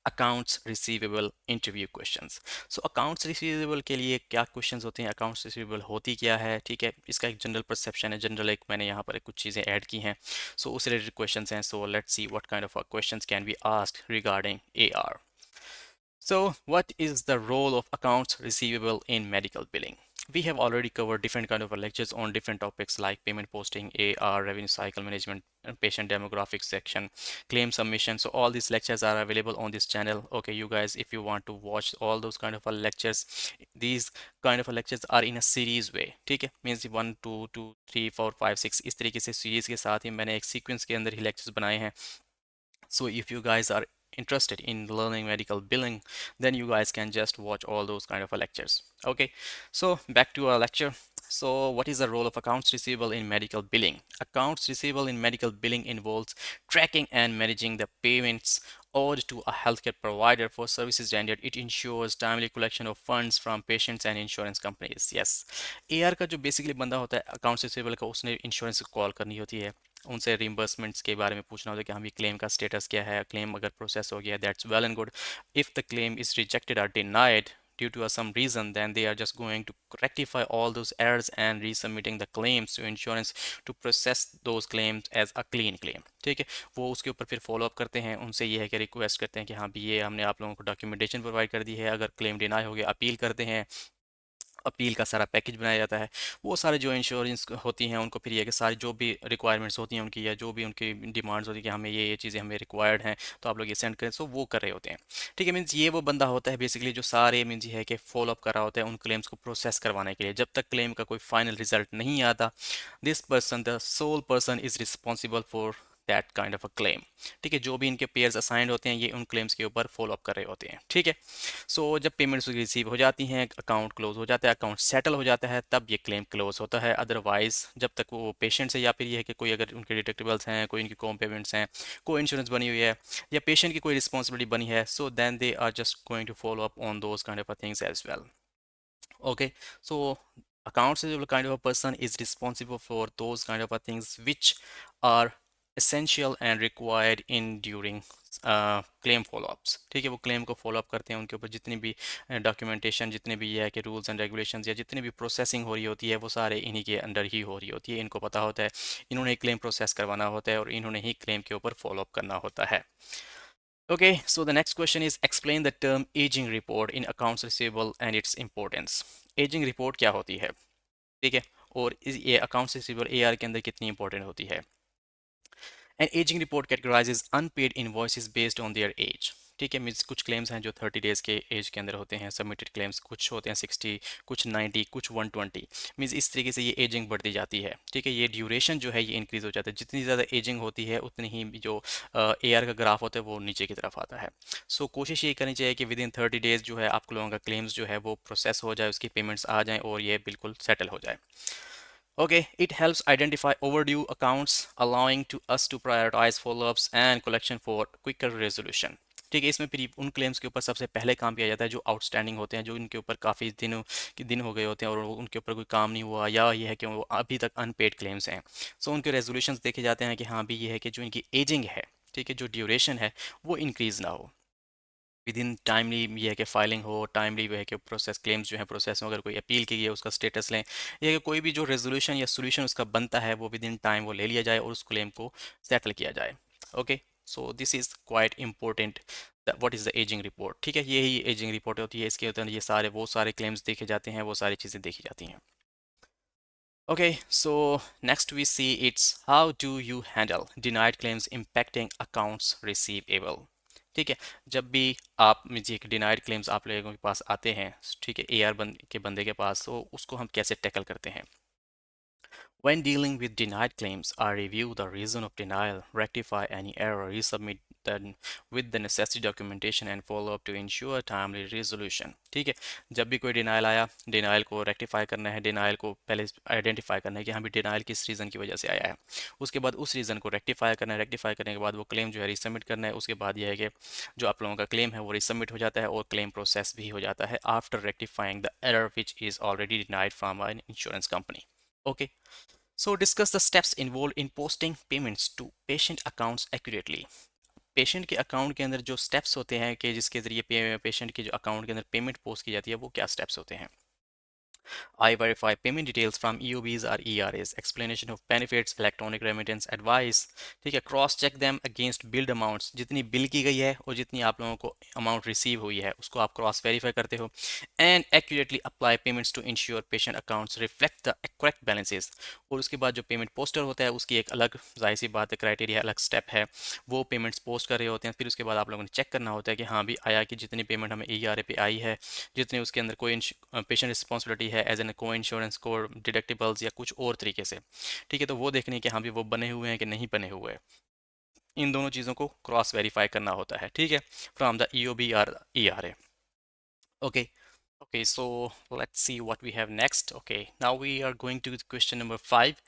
accounts receivable interview questions. So accounts receivable के लिए क्या क्वेश्चंस होते हैं, अकाउंट्स रिसीवेबल होती क्या है, ठीक है, इसका एक जनरल परसेप्शन है, जनरल एक मैंने यहाँ पर कुछ चीज़ें ऐड की हैं। सो उस रिलेटेड क्वेश्चंस हैं। सो let's see what kind of questions can be asked regarding AR. So, what is the role of accounts receivable in medical billing? We have already covered different kind of lectures on different topics like payment posting, AR, revenue cycle management, and patient demographics section, claim submission. So all these lectures are available on this channel. Okay, you guys, if you want to watch all those kind of lectures, these kind of lectures are in a series way. ठीक है, means 1 2 2 3 4 5 6 इस तरीके से सीरीज के साथ ही मैंने एक सीक्वेंस के अंदर ही lectures बनाए हैं। So if you guys are interested in learning medical billing, then you guys can just watch all those kind of lectures. Okay, so back to our lecture. So what is the role of accounts receivable in medical billing? Accounts receivable in medical billing involves tracking and managing the payments owed to a healthcare provider for services rendered. It ensures timely collection of funds from patients and insurance companies. Yes, AR का जो बेसिकली बंदा होता है अकाउंट्स रिसीवेबल का, उसने इंश्योरेंस को कॉल करनी होती है, उनसे रिम्बर्समेंट्स के बारे में पूछना होता है कि हम ये क्लेम का स्टेटस क्या है, क्लेम अगर प्रोसेस हो गया that's well and good, if the claim is rejected और denied due to some reason, then they are just going to rectify all those errors and resubmitting the claims to insurance to process those claims as a clean claim। ठीक है, वो उसके ऊपर फिर फॉलो अप करते हैं, उनसे ये है कि रिक्वेस्ट करते हैं कि हाँ भी ये हमने आप लोगों को डॉक्यूमेंटेशन प्रोवाइड कर दी है, अगर क्लेम डिनाई हो गया अपील करते हैं, अपील का सारा पैकेज बनाया जाता है। वो सारे जो इंश्योरेंस होती हैं उनको फिर ये कि सारी जो भी रिक्वायरमेंट्स होती हैं उनकी, या जो भी उनकी डिमांड्स होती है कि हमें ये चीज़ें हमें रिक्वायर्ड हैं तो आप लोग ये सेंड करें, सो वो कर रहे होते हैं। ठीक है, मीन्स ये वो बंदा होता है बेसिकली जो सारे मीन्स ये है कि फॉलो अप कर रहा होता है उन क्लेम्स को प्रोसेस करवाने के लिए। जब तक क्लेम का कोई फाइनल रिजल्ट नहीं आता, this person the sole person is responsible for that kind of a claim. ठीक है, जो भी इनके पेयर्स असाइंड होते हैं ये उन क्लेम्स के ऊपर फॉलो अप कर रहे होते हैं। ठीक है, सो जब पेमेंट्स रिसीव हो जाती हैं, अकाउंट क्लोज हो जाता है, अकाउंट सेटल हो जाता है, तब ये क्लेम क्लोज होता है। अदरवाइज जब तक वो पेशेंट से, या फिर ये है कि कोई अगर उनके डिडक्टिबल्स हैं, कोई इनकी कॉम पेमेंट्स हैं, कोई इंश्योरेंस बनी हुई है, या पेशेंट की कोई रिस्पॉन्सिबिलिटी बनी है, so then they are just going to follow up on those kind of things as well. Okay, so accounts receivable kind of a person is responsible for those kind of a things which are essential and required in during claim follow-ups. ठीक है, वो क्लेम को फॉलोअप करते हैं, उनके ऊपर जितनी भी डॉक्यूमेंटेशन, जितने भी ये है कि रूल्स एंड रेगुलेशंस या जितनी भी प्रोसेसिंग हो रही होती है वो सारे इन्हीं के अंडर ही हो रही होती है। इनको पता होता है, इन्होंने क्लेम प्रोसेस करवाना होता है और इन्होंने ही क्लेम के ऊपर फॉलोअप करना होता है। Okay, so the next question is explain the term aging report in accounts receivable and its importance। aging report क्या होती है, ठीक है, और ये अकाउंट्स रिसीवेबल एआर के अंदर कितनी इंपॉर्टेंट होती है। An aging report categorizes unpaid invoices based on their age. ठीक है, मीन्स कुछ क्लेम्स हैं जो 30 डेज के एज के अंदर होते हैं सबमिटेड क्लेम्स, कुछ होते हैं 60, कुछ 90, कुछ 120। मीन्स इस तरीके से ये एजिंग बढ़ती जाती है। ठीक है, ये ड्यूरेशन जो है ये इंक्रीज हो जाता है, जितनी ज़्यादा एजिंग होती है उतनी ही जो एआर का ग्राफ होता है वो नीचे की तरफ आता है। सो कोशिश ये करनी चाहिए कि विद इन 30 डेज जो है आप लोगों का क्लेम्स जो है वो प्रोसेस हो जाए, उसकी पेमेंट्स आ जाएँ और ये बिल्कुल सेटल हो जाए। Okay, it helps identify overdue accounts, allowing to us to prioritize follow-ups and collection for quicker resolution। ठीक है, इसमें फिर उन क्लेम्स के ऊपर सबसे पहले काम किया जाता है जो आउटस्टैंडिंग होते हैं, जो इनके ऊपर काफ़ी दिन हो गए होते हैं और उनके ऊपर कोई काम नहीं हुआ, या ये है कि वो अभी तक अनपेड क्लेम्स हैं। सो उनके रेजोल्यूशंस देखे जाते हैं कि हाँ भी ये है कि जो इनकी एजिंग है, ठीक है, जो ड्यूरेशन है वो इंक्रीज़ ना हो। विद इन टाइमली ये है कि फाइलिंग हो, टाइमली वो है कि प्रोसेस क्लेम्स जो है प्रोसेस में, अगर कोई अपील की है उसका स्टेटस लें, ये है कि कोई भी जो रेजोल्यूशन या सोल्यूशन उसका बनता है वो विद इन टाइम वो ले लिया जाए और उस क्लेम को सेटल किया जाए। Okay, so this is quite important. What is the ageing report, ठीक है, यही एजिंग रिपोर्ट होती है। इसके अंदर ये सारे वो सारे क्लेम्स देखे जाते हैं, वो सारी चीज़ें देखी जाती हैं। Okay, so next we see it's how do you handle denied claims impacting accounts receivable। ठीक है, जब भी आप मुझे एक डिनाइड क्लेम्स आप लोगों के पास आते हैं, ठीक है, एआर के बंदे के पास, तो उसको हम कैसे टैकल करते हैं। When dealing with denied claims, I review the reason of denial, rectify any error, resubmit then with the necessary documentation and follow up to ensure timely resolution। ठीक है, जब भी कोई डिनाइल आया, डिनाइल को रेक्टिफाई करना है, डिनाइल को पहले आइडेंटिफाई करना है कि हाँ भी डिनाइल किस रीज़न की वजह से आया है। उसके बाद उस रीज़न को रेक्टिफाई करना है, रेक्टिफाई करने के बाद वो क्लेम जो है रिसबमिट करना है। उसके बाद यह है कि जो आप लोगों का क्लेम है वो रिसबमिट हो जाता है और क्लेम प्रोसेस भी हो जाता है after rectifying the error which is already denied from an insurance company. Okay, so discuss the steps involved in posting payments to patient accounts accurately। Patient के अकाउंट के अंदर जो स्टेप्स होते हैं कि जिसके ज़रिए पेशेंट के जो अकाउंट के अंदर पेमेंट पोस्ट की जाती है, वो क्या स्टेप्स होते हैं। I verify payment details from EOBs or ERAs, explanation of benefits, electronic remittance advice। ठीक है, cross check them against billed amounts, जितनी बिल की गई है और जितनी आप लोगों को अमाउंट रिसीव हुई है उसको आप क्रॉस वेरीफाई करते हो। And accurately apply payments to ensure patient accounts reflect the correct balances. और उसके बाद जो पेमेंट पोस्टर होता है उसकी एक अलग जाहिर सी बात है, क्राइटेरिया अलग स्टेप है, वो पेमेंट्स पोस्ट कर रहे होते हैं। फिर उसके बाद आप लोगों ने चेक करना होता है कि हाँ भी आया कि जितनी पेमेंट हमें ERA पे आई है, जितने उसके अंदर कोई पेशेंट रिस्पॉन्सिबिलिटी है एज एन को इंश्योरेंस को डिडक्टिबल्स या कुछ और तरीके से, ठीक है, तो वो देखने के हाँ भी वो बने हुए हैं कि नहीं बने हुए हैं। इन दोनों चीज़ों को क्रॉस वेरीफाई करना होता है, ठीक है, फ्रॉम द EOB और ERA। Okay, okay, so let's see what we have next. Okay, now we are going to question number 5.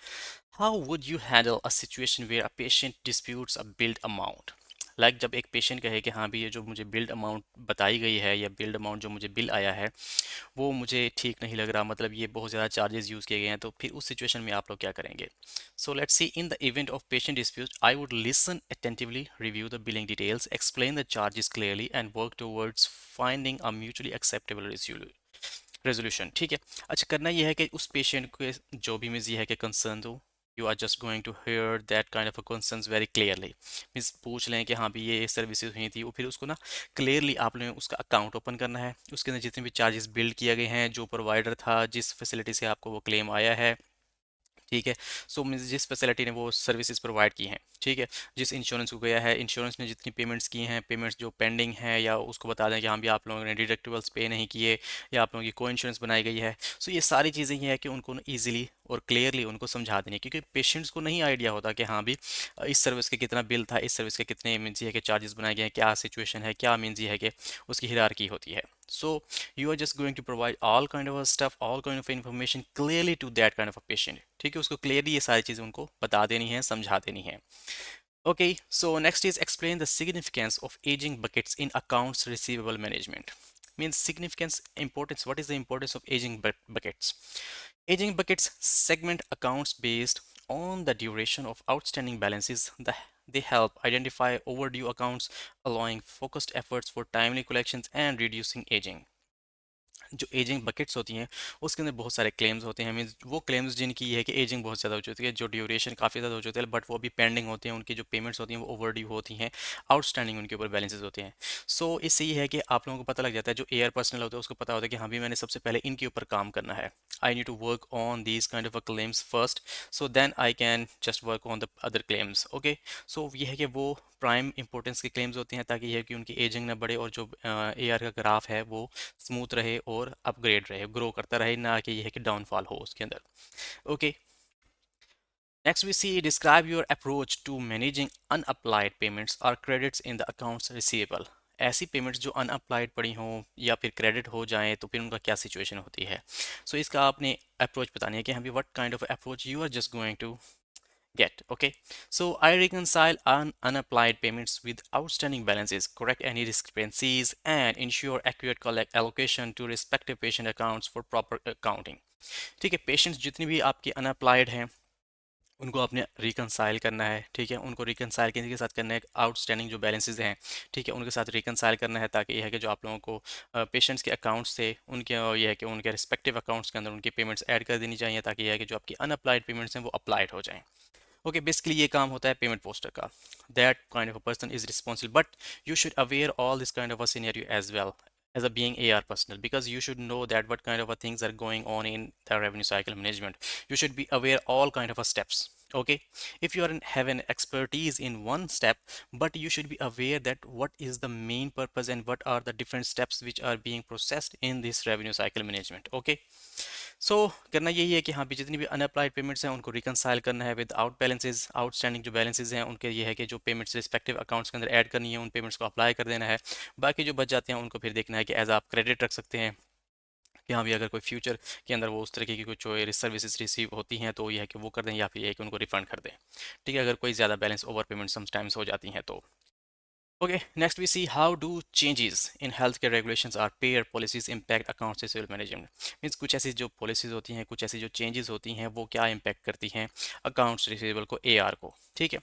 How would you handle a situation where a patient disputes a billed amount? Like जब एक पेशेंट कहे कि हाँ भी ये जो मुझे बिल्ड अमाउंट बताई गई है या बिल्ड अमाउंट जो मुझे बिल आया है वो मुझे ठीक नहीं लग रहा, मतलब ये बहुत ज़्यादा चार्जेस यूज़ किए गए हैं, तो फिर उस सिचुएशन में आप लोग क्या करेंगे। सो let's C, in the event of patient dispute I would listen attentively, review the billing details, explain the charges clearly and work towards finding a mutually acceptable resolution. ठीक है, अच्छा करना यह है कि उस पेशेंट के जो भी मीन्स ये है कि कंसर्न हो, you are just going to hear that kind of a concerns very clearly. Means पूछ लें कि हाँ भी ये सर्विसेज हुई थी, और फिर उसको ना क्लियरली आप लोगों ने उसका अकाउंट ओपन करना है, उसके अंदर जितने भी चार्जेस बिल्ड किए गए हैं, जो प्रोवाइडर था, जिस फैसिलिटी से आपको वो क्लेम आया है, ठीक है, सो मीन्स जिस फैसिलिटी ने वो सर्विसेज प्रोवाइड की हैं, ठीक है, जिस इंश्योरेंस को गया है, इंश्योरेंस ने जितनी पेमेंट्स की हैं, पेमेंट्स जो पेंडिंग हैं, या उसको बता दें कि हाँ भी आप लोगों ने डिडक्टिबल्स पे नहीं किए या आप लोगों की को इंश्योरेंस बनाई गई है। सो ये सारी चीज़ें ये है कि उनको ईजिली और क्लियरली उनको समझा देनी है, क्योंकि पेशेंट्स को नहीं आइडिया होता कि हाँ भी इस सर्विस का कितना बिल था, इस सर्विस के कितने मीन्स ये है कि चार्जेस बनाए गए हैं, क्या सिचुएशन है, क्या मीन्स ये है कि उसकी हिरारकी होती है। So you are just going to provide all kind of a stuff, all kind of information clearly to that kind of a patient। ठीक है, उसको clearly ये सारी चीज़ें उनको बता देनी है, समझा देनी है। Okay, so next is explain the significance of aging buckets in accounts receivable management। Means significance, importance, what is the importance of aging buckets? Aging buckets segment accounts based on the duration of outstanding balances. They help identify overdue accounts, allowing focused efforts for timely collections and reducing aging। जो एजिंग बकेट्स होती हैं उसके अंदर बहुत सारे क्लेम्स होते हैं, मीन्स वो क्लेम्स जिनकी ये है कि एजिंग बहुत ज़्यादा हो चुकी है, जो ड्यूरेशन काफ़ी ज़्यादा हो चुकी है, बट वो अभी पेंडिंग होती हैं, उनकी जो पेमेंट्स होती हैं वो ओवरड्यू होती हैं, आउटस्टैंडिंग उनके ऊपर बैलेंसेस होते हैं। सो इससे ये है कि आप लोगों को पता लग जाता है, जो एयर पर्सनल होता है उसको पता होता है कि हाँ भी मैंने सबसे पहले इनके ऊपर काम करना है, I need to work on these kind of a claims first, so then I can just work on the other claims. Okay, so ये है कि वो प्राइम इंपॉर्टेंस के क्लेम्स होते हैं, ताकि यह है कि उनकी एजिंग ना बढ़े और जो एआर का ग्राफ है वो स्मूथ रहे और अपग्रेड रहे, ग्रो करता रहे, ना कि यह है कि डाउनफॉल हो उसके अंदर। Okay, next we see, describe your approach to managing unapplied payments और credits in the accounts receivable. ऐसी पेमेंट्स जो अनअप्लाइड पड़ी हों या फिर क्रेडिट हो जाएं तो फिर उनका क्या सिचुएशन होती है। सो इसका आपने अप्रोच बतानी है कि हम what kind of approach you are just going to get. Okay, so I reconcile unapplied payments with outstanding balances, correct any discrepancies, and ensure accurate collect allocation to respective patient accounts for proper accounting। ठीक है, पेशेंट्स जितनी भी आपकी अनअप्लाइड हैं उनको आपने रिकंसाइल करना है, ठीक है, उनको रिकंसाइल किसी के साथ करना है, आउटस्टैंडिंग जो बैलेंसेस हैं, ठीक है, उनके साथ रिकंसाइल करना है, ताकि यह है कि जो आप लोगों को पेशेंट्स के अकाउंट्स थे उनके यह है कि उनके रिस्पेक्टिव अकाउंट्स के अंदर उनकी पेमेंट्स ऐड कर देनी चाहिए, ताकि यह है कि जो आपकी अनअप्लाइड पेमेंट्स हैं वो अप्लाइड हो जाएं। ओके, बेसिकली ये काम होता है पेमेंट पोस्टर का। That kind of a person is responsible, but you should aware all this kind of a scenario as well as a being AR personnel, because you should know that what kind of a things are going on in the revenue cycle management. You should be aware all kind of a steps. Okay, if you are have an expertise in one step, but you should be aware that what is the main purpose and what are the different steps which are being processed in this revenue cycle management. Okay, सो करना यही है कि हाँ भी जितनी भी अनअप्लाइड पेमेंट्स हैं उनको रिकंसाइल करना है विद आउट बैलेंसेज, आउटस्टैंडिंग जो बैलेंसेज हैं उनके ये है कि जो पेमेंट्स रिस्पेक्टिव अकाउंट्स के अंदर ऐड करनी है उन पेमेंट्स को अप्लाई कर देना है। बाकी जो बच जाते हैं उनको फिर देखना है कि एज आप क्रेडिट रख सकते हैं कि हाँ भी अगर कोई फ्यूचर के अंदर वो उस तरीके की कुछ सर्विसेज रिसीव होती हैं तो ये है कि वो कर दें, या फिर ये है कि उनको रिफंड कर दें। ठीक है, अगर कोई ज़्यादा बैलेंस ओवर पेमेंट समटाइम्स हो जाती हैं तो। Okay, next we see how do changes in healthcare regulations or payer policies impact accounts receivable management. Means कुछ ऐसी जो पॉलिसीज होती हैं, कुछ ऐसी जो चेंजेस होती हैं वो क्या इम्पैक्ट करती हैं अकाउंट्स रिसीवेबल को, AR को। ठीक है,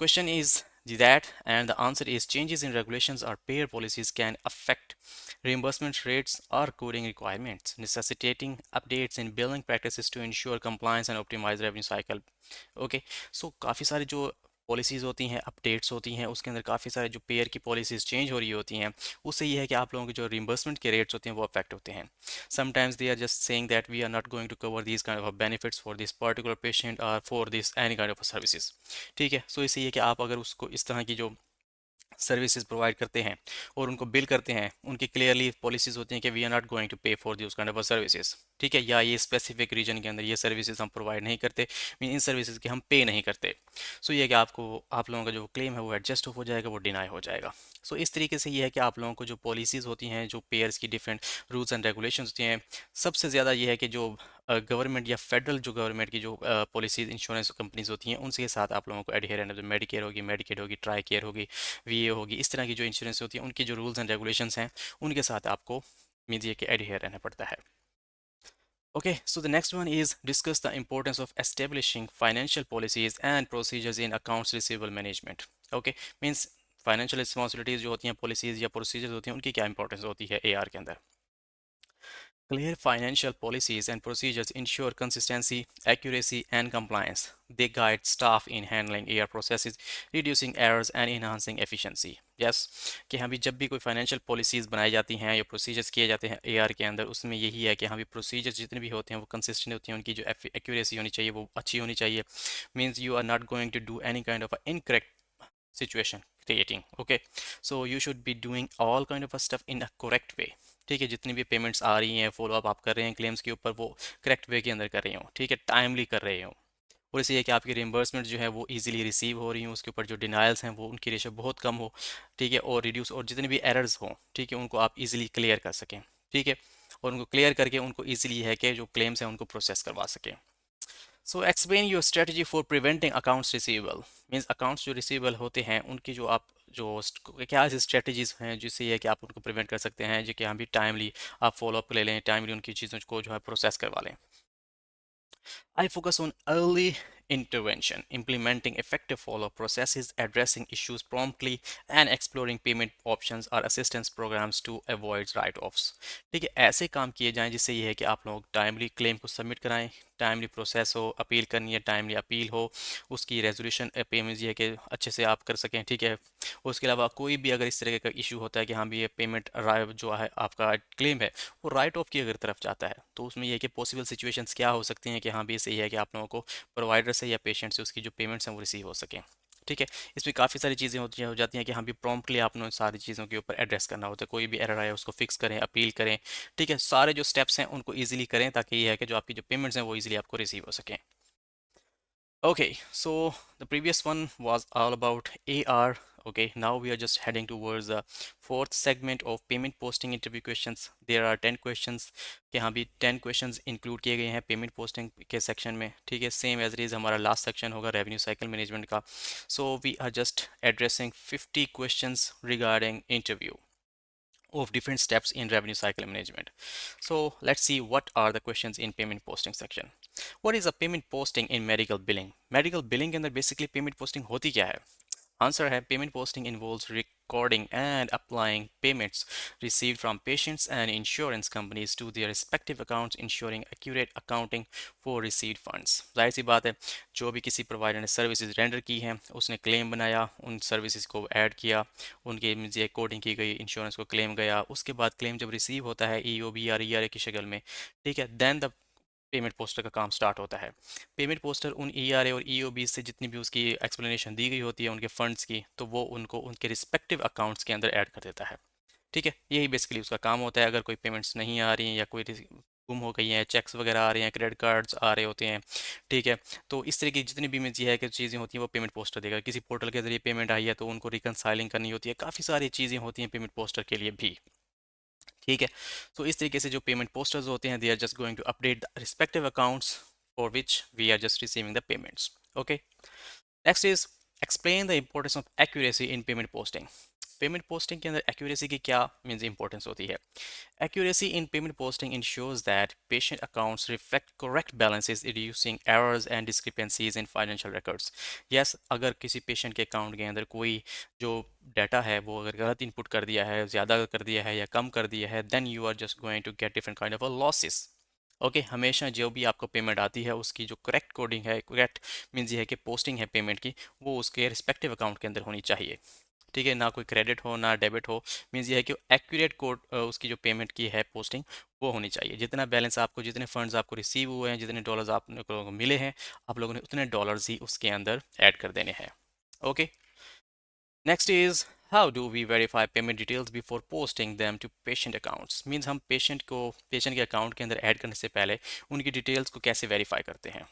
question is that, and the answer is changes in regulations or payer policies can affect reimbursement rates or coding requirements, necessitating updates in billing practices to ensure compliance and optimize revenue cycle. Okay, so काफ़ी सारी जो पॉलिसीज़ होती हैं, अपडेट्स होती हैं, उसके अंदर काफ़ी सारे जो पेयर की पॉलिसीज़ चेंज हो रही होती हैं, उससे ये है कि आप लोगों के जो रिम्बर्समेंट के रेट्स होते हैं वो अफेक्ट होते हैं। Sometimes they are just saying that we are not going to cover these kind of benefits for this particular patient और for this any kind of services. ठीक है, सो इससे ये है कि आप अगर उसको इस तरह की जो सर्विसेज प्रोवाइड करते हैं और उनको बिल करते हैं, उनकी क्लियरली पॉलिसीज होती हैं कि we are not going to pay for this kind of services. ठीक है, या ये स्पेसिफिक रीजन के अंदर ये सर्विसेज हम प्रोवाइड नहीं करते, मीन इन सर्विसेज के हम पे नहीं करते। सो ये है कि आपको आप लोगों का जो क्लेम है वो एडजस्ट हो जाएगा, वो डिनाई हो जाएगा। सो इस तरीके से ये है कि आप लोगों को जो पॉलिसीज़ होती हैं, जो पेयर्स की डिफरेंट रूल्स एंड रेगुलेशंस होती हैं, सबसे ज़्यादा ये है कि जो गवर्नमेंट या फेडरल जो गवर्नमेंट की जो पॉलिसीज इंश्योरेंस कंपनीज होती हैं उनके साथ आप लोगों को एडहेर रहना, जो मेडिकेयर होगी, मेडिकेड होगी, ट्राई केयर होगी, VA होगी, इस तरह की जो इंश्योरेंस होती है उनकी जो रूल्स एंड रेगुलेशंस हैं उनके साथ आपको मीन्स ये कि एडहेर रहना पड़ता है। Okay, so the next one is discuss the importance of establishing financial policies and procedures in accounts receivable management. Okay, means financial responsibilities जो होती हैं, पॉलिसीज या प्रोसीजर्स होती हैं, उनकी क्या इंपॉर्टेंस होती है AR के अंदर। Clear financial policies and procedures ensure consistency, accuracy, and compliance. They guide staff in handling AR processes, reducing errors and enhancing efficiency. Yes, कि हाँ भी जब भी कोई फाइनेंशियल पॉलिसीज़ बनाई जाती हैं या प्रोसीजर्स किए जाते हैं AR के अंदर, उसमें यही है कि हाँ भी प्रोसीजर्स जितने भी होते हैं वो कंसिस्टेंट होती हैं, उनकी जो एक्यूरेसी होनी चाहिए वो अच्छी होनी चाहिए। Means you are not going to do any kind of incorrect situation creating. Okay, so you should be doing all kind of a stuff in a correct way. ठीक है, जितनी भी पेमेंट्स आ रही हैं, फॉलो अप आप कर रहे हैं क्लेम्स के ऊपर, वो करेक्ट वे के अंदर कर रहे हो, ठीक है, टाइमली कर रहे हो। और इसे ये कि आपकी रिम्बर्समेंट जो है वो इजीली रिसीव हो रही हो, उसके ऊपर जो डिनाइल्स हैं वो उनकी रेशो बहुत कम हो, ठीक है, और रिड्यूस, और जितने भी एरर्स हों, ठीक है, उनको आप इजीली क्लियर कर सकें। ठीक है, और उनको क्लियर करके उनको इजीली है कि जो क्लेम्स हैं उनको प्रोसेस करवा सकें। So explain your strategy for preventing accounts receivable. Means accounts जो रिसीवेबल होते हैं उनकी जो आप जो क्या ऐसी स्ट्रेटजीज हैं जिससे ये है कि आप उनको प्रिवेंट कर सकते हैं, जो कि हम भी टाइमली आप फॉलो अप ले लें, टाइमली उनकी चीज़ों को जो है प्रोसेस करवा लें। I focus on early intervention, implementing effective follow-up processes, addressing issues promptly, and exploring payment options or assistance programs to avoid write-offs. ठीक है, ऐसे काम किए जाएं जिससे ये है कि आप लोग टाइमली क्लेम को सबमिट कराएं, टाइमली प्रोसेस हो, अपील करनी है टाइमली अपील हो, उसकी रेजोल्यूशन पेमेंट ये है कि अच्छे से आप कर सकें। ठीक है, उसके अलावा कोई भी अगर इस तरह का इशू होता है कि हाँ भी ये पेमेंट जो है आपका क्लेम है वो राइट ऑफ की अगर तरफ जाता है, तो उसमें यह है कि पॉसिबल सिचुएशंस क्या हो सकती हैं कि हाँ भी सही है कि आप लोगों को प्रोवाइडर से या पेशेंट से उसकी जो पेमेंट्स हैं वो रिसीव हो सकें। ठीक है, इसमें काफ़ी सारी चीज़ें हो जाती हैं कि हाँ भी प्रॉम्प्टली आपने सारी चीज़ों के ऊपर एड्रेस करना होता है, कोई भी एरर आए उसको फिक्स करें, अपील करें। ठीक है, सारे जो स्टेप्स हैं उनको ईजिली करें ताकि ये है कि जो आपकी जो पेमेंट्स हैं वो ईजिली आपको रिसीव हो सकें। Okay, so the previous one was all about AR. Okay, now we are just heading towards the fourth segment of payment posting interview questions. There are 10 questions कि हाँ भी 10 questions include किए गए हैं पेमेंट पोस्टिंग के सेक्शन में। ठीक है, सेम एज इट इज़ हमारा लास्ट सेक्शन होगा रेवेन्यू साइकिल मैनेजमेंट का। So we are just addressing 50 questions regarding interview. of different steps in revenue cycle management. So let's see what are the questions in payment posting section. What is a payment posting in medical billing? Medical billing के अंदर basically payment posting होती क्या है? Answer है payment posting involves recording and applying payments received from patients and insurance companies to their respective accounts, ensuring accurate accounting for received funds. जाहिर सी बात है, जो भी किसी प्रोवाइडर ने सर्विसेज रेंडर की हैं उसने क्लेम बनाया, उन सर्विसेज को ऐड किया, उनके मुझे कोडिंग की गई, इंश्योरेंस को क्लेम गया, उसके बाद क्लेम जब रिसीव होता है ईओबी या ईआरए की शक्ल में, ठीक है, देन द पेमेंट पोस्टर का काम स्टार्ट होता है। पेमेंट पोस्टर उन ईआरए और ईओबी से जितनी भी उसकी एक्सप्लेनेशन दी गई होती है उनके फंड्स की, तो वो उनको उनके रिस्पेक्टिव अकाउंट्स के अंदर ऐड कर देता है। ठीक है, यही बेसिकली उसका काम होता है। अगर कोई पेमेंट्स नहीं आ रही हैं या कोई गुम हो गई हैं, चेक्स वगैरह आ रहे हैं, क्रेडिट कार्ड्स आ रहे होते हैं, ठीक है, तो इस तरह की जितनी भी में है कि चीज़ें होती हैं वो पेमेंट पोस्टर देगा। किसी पोर्टल के जरिए पेमेंट आई है तो उनको रिकनसाइलिंग करनी होती है, काफ़ी सारी चीज़ें होती हैं पेमेंट पोस्टर के लिए भी। ठीक है, तो इस तरीके से जो पेमेंट पोस्टर्स होते हैं, they are just going to update the respective accounts for which we are just receiving the payments. Okay, next is explain the importance of accuracy in payment posting. Payment posting के अंदर एक्यूरेसी की क्या मीन्स इंपॉर्टेंस होती है? Accuracy in payment posting ensures that patient accounts reflect correct balances, reducing errors and discrepancies in financial records. Yes, अगर किसी पेशेंट के अकाउंट के अंदर कोई जो डाटा है वो अगर गलत इनपुट कर दिया है, ज़्यादा कर दिया है या कम कर दिया है, then you are just going to get different kind of a losses. Okay, हमेशा जो भी आपको पेमेंट आती है उसकी जो करेक्ट कोडिंग है, करेक्ट मीन्स ये है कि पोस्टिंग है पेमेंट की, वो उसके रिस्पेक्टिव अकाउंट के अंदर होनी चाहिए। ठीक है, ना कोई क्रेडिट हो ना डेबिट हो, मीन्स ये है कि एक्यूरेट कोड उसकी जो पेमेंट की है पोस्टिंग वो होनी चाहिए। जितना बैलेंस आपको, जितने फंड्स आपको रिसीव हुए हैं, जितने डॉलर्स आप लोगों को मिले हैं, आप लोगों ने उतने डॉलर्स ही उसके अंदर ऐड कर देने हैं। Okay, next is how do we verify payment details before posting them to patient accounts. Means हम पेशेंट के अकाउंट के अंदर ऐड करने से पहले उनकी डिटेल्स को कैसे वेरीफाई करते हैं?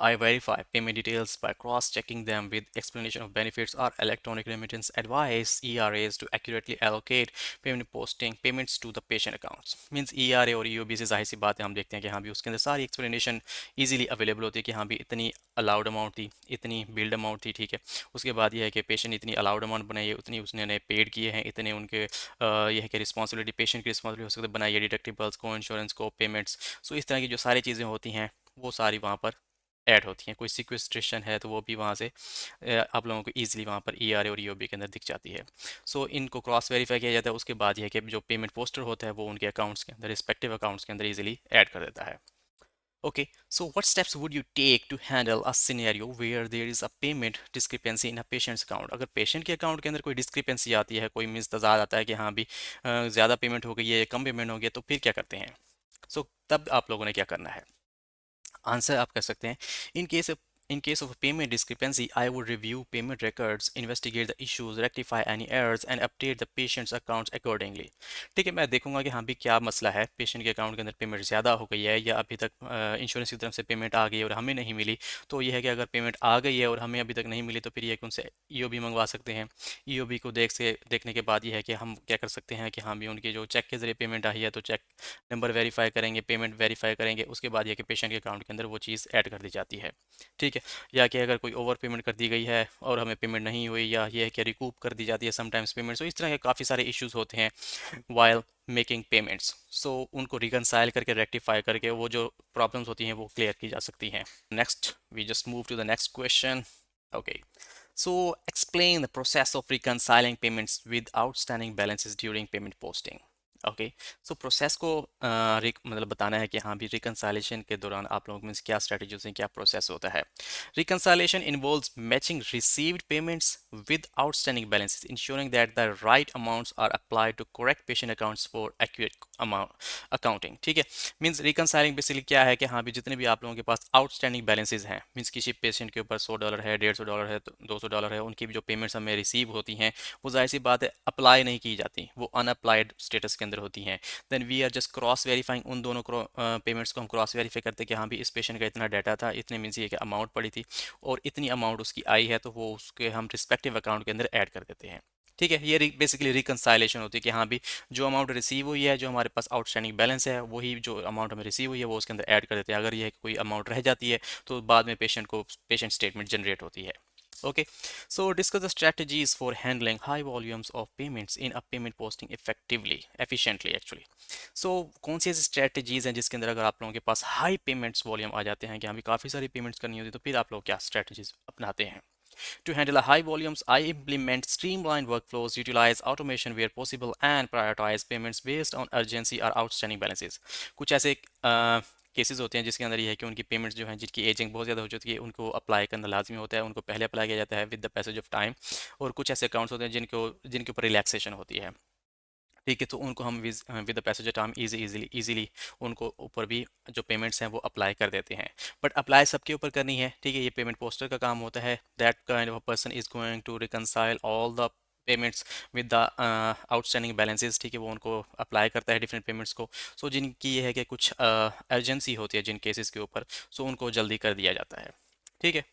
I verify payment details by cross-checking them with explanation of benefits or electronic remittance advice ERAs to accurately allocate payment posting payments to the patient accounts. Means ERA और EOB से जाहिर सी बात है, हम देखते हैं कि हाँ भी उसके अंदर सारी एक्सप्लेनेशन इजीली अवेलेबल होती है कि हाँ भी इतनी अलाउड अमाउंट थी, इतनी बिल्ड अमाउंट थी, ठीक है। उसके बाद ये है कि पेशेंट इतनी अलाउड अमाउंट बनाई है, उतनी उसने पेड किए हैं, इतने उनके ये है कि रिस्पॉन्सिबिलिटी पेशेंट की रिस्पॉन्सिबिलिटी हो सकती है बनाई है, डिडक्टिबल्स को, इंश्योरेंस को, पेमेंट्स। सो इस तरह की जो सारी चीज़ें होती हैं वो सारी वहाँ पर ऐड होती हैं। कोई सिक्वेस्ट्रेशन है तो वो भी वहाँ से आप लोगों को ईजिली वहाँ पर ई आर ए और ई ओ बी के अंदर दिख जाती है। सो इनको क्रॉस वेरीफाई किया जाता है। उसके बाद यह है कि जो पेमेंट पोस्टर होता है वो उनके अकाउंट्स के अंदर, रिस्पेक्टिव अकाउंट्स के अंदर ईजिली ऐड कर देता है। Okay, so what steps would you take to handle a scenario where there is a payment discrepancy in a patient's account? अगर पेशेंट के अकाउंट के अंदर कोई डिस्क्रिपेंसी आती है, कोई मिस तजाद आता है कि हाँ भी ज़्यादा पेमेंट हो गई है या कम पेमेंट हो गया, तो फिर क्या करते हैं? सो तब आप लोगों ने क्या करना है? आंसर आप कर सकते हैं, in case of payment discrepancy I would review payment records, investigate the issues, rectify any errors and update the patients accounts accordingly. ठीक है, मैं देखूंगा कि हाँ भी क्या मसला है, पेशेंट के अकाउंट के अंदर पेमेंट ज़्यादा हो गई है या अभी तक इंश्योरेंस की तरफ से पेमेंट आ गई है और हमें नहीं मिली। तो यह है कि अगर पेमेंट आ गई है और हमें अभी तक नहीं मिली तो फिर ये है कि उनसे ईओबी मंगवा सकते हैं। ईओबी को देखने के बाद ये है कि हम क्या कर सकते हैं कि हाँ भी उनकी जो चेक के ज़रिए पेमेंट आई है तो चेक नंबर वेरीफाई करेंगे, पेमेंट वेरीफाई करेंगे, उसके बाद ये कि पेशेंट के अकाउंट के अंदर वो चीज़ ऐड कर दी जाती है। ठीक है, या कि अगर कोई ओवर पेमेंट कर दी गई है और हमें पेमेंट नहीं हुई, या ये है कि रिकूप कर दी जाती है समटाइम्स पेमेंट। सो इस तरह के काफ़ी सारे इश्यूज होते हैं वाइल मेकिंग पेमेंट्स। सो उनको रिकनसाइल करके, रेक्टिफाई करके वो जो प्रॉब्लम्स होती हैं वो क्लियर की जा सकती हैं। Next we just move to the next question. Okay, so explain the process of reconciling payments with outstanding balances during payment posting. Okay, so process को मतलब बताना है कि हाँ भी रिकनसाइलेशन के दौरान आप लोगों में क्या स्ट्रेटजीज हैं, क्या प्रोसेस होता है। Reconciliation involves matching received payments with outstanding balances, insuring that the right amounts are applied to correct patient accounts for accurate amount accounting. ठीक है, मीन्स रिकनसाइलिंग बेसिकली क्या है कि हाँ भी जितने भी आप लोगों के पास आउटस्टैंडिंग बैलेंसेज हैं, मीन्स किसी पेशेंट के ऊपर $100 है, $150 है, $200 है, उनकी भी जो पेमेंट्स हमें रिसीव होती हैं वो जाहिर सी बात है अप्लाई नहीं की जाती, वो अनअप्लाइड स्टेटस के अंदर होती हैं। Then we are just cross verifying, उन दोनों पेमेंट्स को हम क्रॉस वेरीफाई करते हैं कि हाँ भी इस पेशेंट का इतना डाटा था, इतने मीन्स ये कि अमाउंट पड़ी थी और इतनी अमाउंट उसकी आई है, तो वो उसके हम रिस्पेक्टिव अकाउंट के अंदर ऐड कर देते हैं। ठीक है, ये बेसिकली रिकनसाइलेशन होती है कि हाँ भी जो अमाउंट रिसीव हुई है, जो हमारे पास आउटस्टैंडिंग बैलेंस है, वही जो अमाउंट हमें रिसीव हुई है वो उसके अंदर ऐड कर देते हैं। अगर ये है कि कोई अमाउंट रह जाती है तो बाद में पेशेंट को पेशेंट स्टेटमेंट जनरेट होती है। Okay, So discuss the strategies for handling high volumes of payments in a payment posting efficiently actually. So कौन सी ऐसी strategies हैं जिसके अंदर अगर आप लोगों के पास हाई पेमेंट्स वॉल्यूम आ जाते हैं कि हमें काफ़ी सारी पेमेंट्स करनी होती है, तो फिर आप लोग क्या strategies अपनाते हैं? To handle a high volumes, I implement streamlined workflows, utilize automation where possible, and prioritize payments based on urgency or outstanding balances. कुछ ऐसे केसेस होते हैं जिसके अंदर ये है कि उनकी पेमेंट्स जो हैं जिनकी एजिंग बहुत ज़्यादा हो चुकी है उनको अप्लाई करना लाजमी होता है, उनको पहले अप्लाई किया जाता है with the passage of time. और कुछ ऐसे अकाउंट्स होते हैं जिनके ऊपर रिलैक्सेशन होती है, ठीक है, तो उनको हम with the passage of time easily उनको ऊपर भी जो पेमेंट्स हैं वो अप्लाई कर देते हैं। बट अप्लाई सबके ऊपर करनी है, ठीक है, ये पेमेंट पोस्टर का काम होता है। That kind of a person is going to reconcile all the payments with the outstanding balances, ठीक है, वो उनको अप्लाई करता है डिफरेंट पेमेंट्स को। सो जिनकी ये है कि कुछ अर्जेंसी होती है जिन केसेस के ऊपर, सो उनको जल्दी कर दिया जाता है, ठीक है।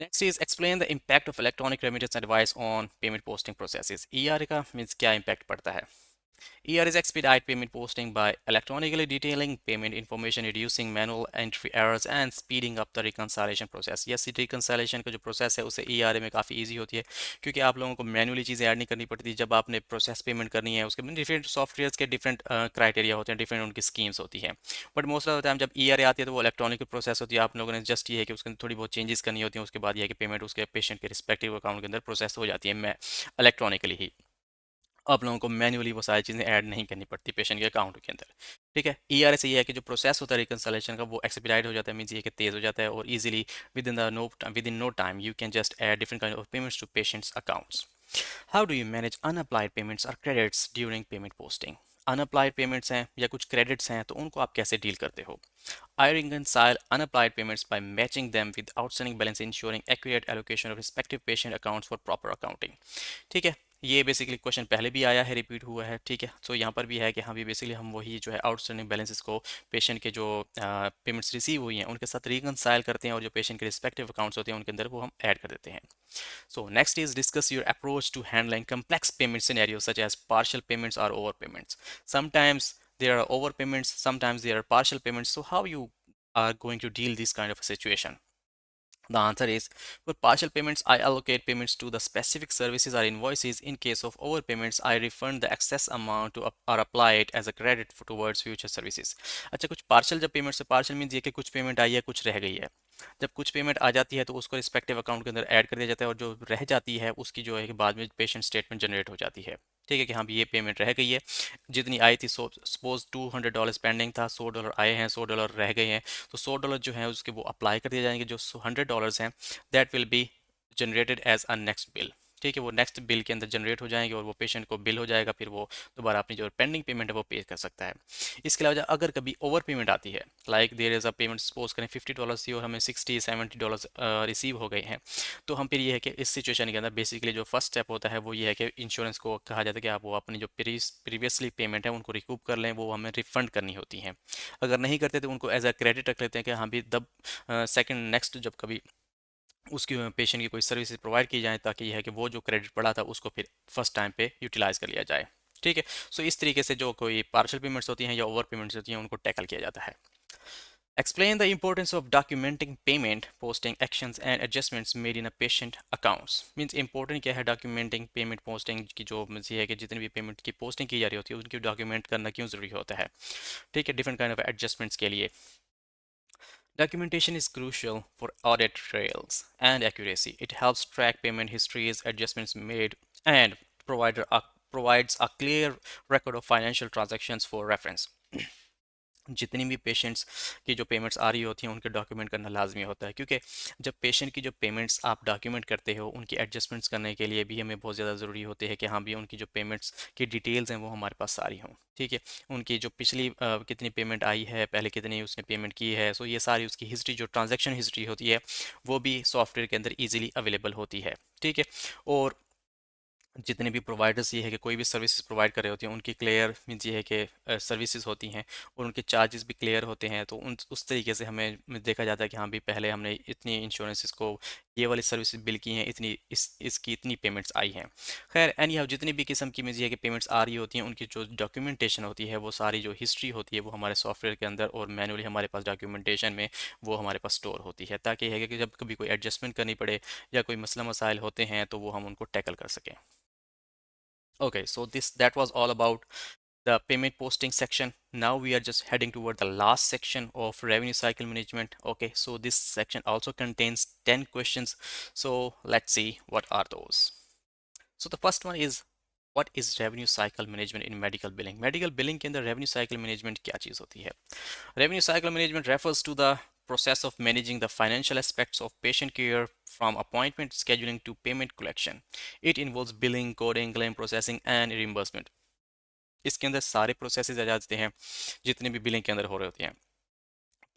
Next is explain the impact of electronic remittance advice on payment posting processes. ER का मीन्स क्या इम्पैक्ट पड़ता है? ERS expedite payment posting by electronically detailing payment information, reducing manual entry errors and speeding up the reconciliation process. Yes, reconciliation का जो प्रोसेस है उसे ERA में काफ़ी इजी होती है, क्योंकि आप लोगों को मैनुअली चीज़ें ऐड नहीं करनी पड़ती। जब आपने प्रोसेस पेमेंट करनी है उसके डिफरेंट सॉफ्टवेयर्स के डिफरेंट क्राइटेरिया होते हैं, डिफरेंट उनकी स्कीम्स होती हैं। But most of the time जब ERA आती है तो वो इलेक्ट्रॉनिक प्रोसेस होती है। आप लोगों ने जस्ट ये है कि उसके अंदर थोड़ी बहुत चेंजेस करनी होती हैं, उसके बाद ये है कि पेमेंट उसके पेशेंट के रिस्पेक्टिव अकाउंट के अंदर प्रोसेस हो जाती है मैं इलेक्ट्रॉनिकली ही। आप लोगों को मैन्युअली वो सारी चीज़ें ऐड नहीं करनी पड़ती पेशेंट के अकाउंट के अंदर, ठीक है। ERS ये है कि जो प्रोसेस होता है रिकंसलेशन का वो एक्सपीडाइट हो जाता है, मीन्स ये कि तेज़ हो जाता है और easily within no time you can just add different kind of payments to patients accounts. How do you manage unapplied payments और credits during payment posting? Unapplied payments हैं या कुछ क्रेडिट्स हैं तो उनको आप कैसे डील करते हो? I reconcile unapplied payments by matching them with outstanding balance, ensuring accurate allocation of respective patient accounts for proper accounting. ठीक है, ये बेसिकली क्वेश्चन पहले भी आया है, रिपीट हुआ है, ठीक है। सो यहाँ पर भी है कि हाँ भी बेसिकली हम वही जो है आउटस्टैंडिंग बैलेंसेस को पेशेंट के जो पेमेंट्स रिसीव हुई हैं उनके साथ रिकनसाइल करते हैं और जो पेशेंट के रिस्पेक्टिव अकाउंट्स होते हैं उनके अंदर वो हम ऐड कर देते हैं। So next is discuss your approach to handling complex payment scenarios such as partial payments or overpayments. Sometimes there are overpayments, sometimes there are partial payments. So how you are going to deal this kind of a situation? The answer is for partial payments, I allocate payments to the specific services or invoices. In case of overpayments, I refund the excess amount to or apply it as a credit towards future services. अच्छा, कुछ पार्शल जब पेमेंट्स है, पार्शल मीन्स ये कि कुछ पेमेंट आई है कुछ रह गई है। जब कुछ पेमेंट आ जाती है तो उसको रिस्पेक्टिव अकाउंट के अंदर ऐड कर दिया जाता है और जो रह जाती है उसकी जो है कि बाद में पेशेंट स्टेटमेंट जनरेट हो जाती है, ठीक है, कि हाँ भी ये पेमेंट रह गई है, जितनी आई थी। सपोज $200 पेंडिंग था, $100 आए हैं, $100 रह गए हैं, तो $100 जो है उसके वो अप्लाई कर दिए जाएंगे। जो $100 हैं that will be generated as a next bill, ठीक है, वो नेक्स्ट बिल के अंदर जनरेट हो जाएंगे और वो पेशेंट को बिल हो जाएगा, फिर वो दोबारा अपनी जो पेंडिंग पेमेंट है वो पे कर सकता है। इसके अलावा अगर कभी ओवर पेमेंट आती है, like there is a payment suppose करें $50 थी और हमें $60-70 रिसीव हो गए हैं, तो हम फिर ये है कि इस सिचुएशन के अंदर बेसिकली जो फर्स्ट स्टेप होता है वो ये है कि इंश्योरेंस को कहा जाता है कि आप वो अपनी जो प्रीवियसली पेमेंट है उनको रिकूप कर लें, वो हमें रिफंड करनी होती हैं। अगर नहीं करते तो उनको एज अ क्रेडिट रख लेते हैं कि हाँ भी तब सेकंड नेक्स्ट जब कभी उसकी पेशेंट की कोई सर्विसेज प्रोवाइड की जाए, ताकि यह है कि वो जो क्रेडिट पड़ा था उसको फिर फर्स्ट टाइम पे यूटिलाइज कर लिया जाए, ठीक है। सो इस तरीके से जो कोई पार्शियल पेमेंट्स होती हैं या ओवर पेमेंट्स होती हैं उनको टैकल किया जाता है। Explain the importance of documenting payment posting actions and adjustments made in a patient accounts. Means important क्या है डॉक्यूमेंटिंग पेमेंट पोस्टिंग की, जो मीन्स ये है कि जितनी भी पेमेंट की पोस्टिंग की जा रही होती है उनकी डॉक्यूमेंट करना क्यों ज़रूरी होता है, ठीक है, डिफरेंट काइंड ऑफ एडजस्टमेंट्स के लिए। Documentation is crucial for audit trails and accuracy. It helps track payment histories, adjustments made, and provides a clear record of financial transactions for reference. जितनी भी पेशेंट्स की जो पेमेंट्स आ रही होती हैं उनके डॉक्यूमेंट करना लाजमी होता है, क्योंकि जब पेशेंट की जो पेमेंट्स आप डॉक्यूमेंट करते हो उनकी एडजस्टमेंट्स करने के लिए भी हमें बहुत ज़्यादा ज़रूरी होते हैं कि हाँ भी उनकी जो पेमेंट्स की डिटेल्स हैं वो हमारे पास सारी हों, ठीक है। उनकी जो पिछली कितनी पेमेंट आई है, पहले कितनी उसने पेमेंट की है, सो ये सारी उसकी हिस्ट्री जो ट्रांजेक्शन हिस्ट्री होती है वो भी सॉफ्टवेयर के अंदर ईजिली अवेलेबल होती है, ठीक है। और जितने भी प्रोवाइडर्स ये है कि कोई भी सर्विसेज प्रोवाइड कर रहे होते हैं उनकी क्लियर मीन्स ये है कि सर्विसेज होती हैं और उनके चार्जेस भी क्लियर होते हैं, तो उन उस तरीके से हमें देखा जाता है कि हाँ भी पहले हमने इतनी इंश्योरेंसेस को ये वाली सर्विस बिल की हैं, इतनी इसकी इतनी पेमेंट्स आई हैं। खैर एनी हाउ जितनी भी किस्म की मुझे है कि पेमेंट्स आ रही होती हैं, उनकी जो डॉक्यूमेंटेशन होती है, वो सारी जो हिस्ट्री होती है वो हमारे सॉफ्टवेयर के अंदर और मैनुअली हमारे पास डॉक्यूमेंटेशन में वो हमारे पास स्टोर होती है, ताकि है कि जब कभी कोई एडजस्टमेंट करनी पड़े या कोई मसला मसाइल होते हैं तो वो हम उनको टैकल कर सकें। Okay, so this that was all about the payment posting section. Now we are just heading toward the last section of revenue cycle management. Okay, so this section also contains 10 questions. So let's see what are those. So the first one is, what is revenue cycle management in medical billing? Medical billing के अंदर revenue cycle management क्या चीज़ होती है? Revenue cycle management refers to the process of managing the financial aspects of patient care from appointment scheduling to payment collection. It involves billing, coding, claim processing and reimbursement. इसके अंदर सारे प्रोसेसेस आ जाते हैं जितने भी बिलिंग के अंदर हो रहे होते हैं।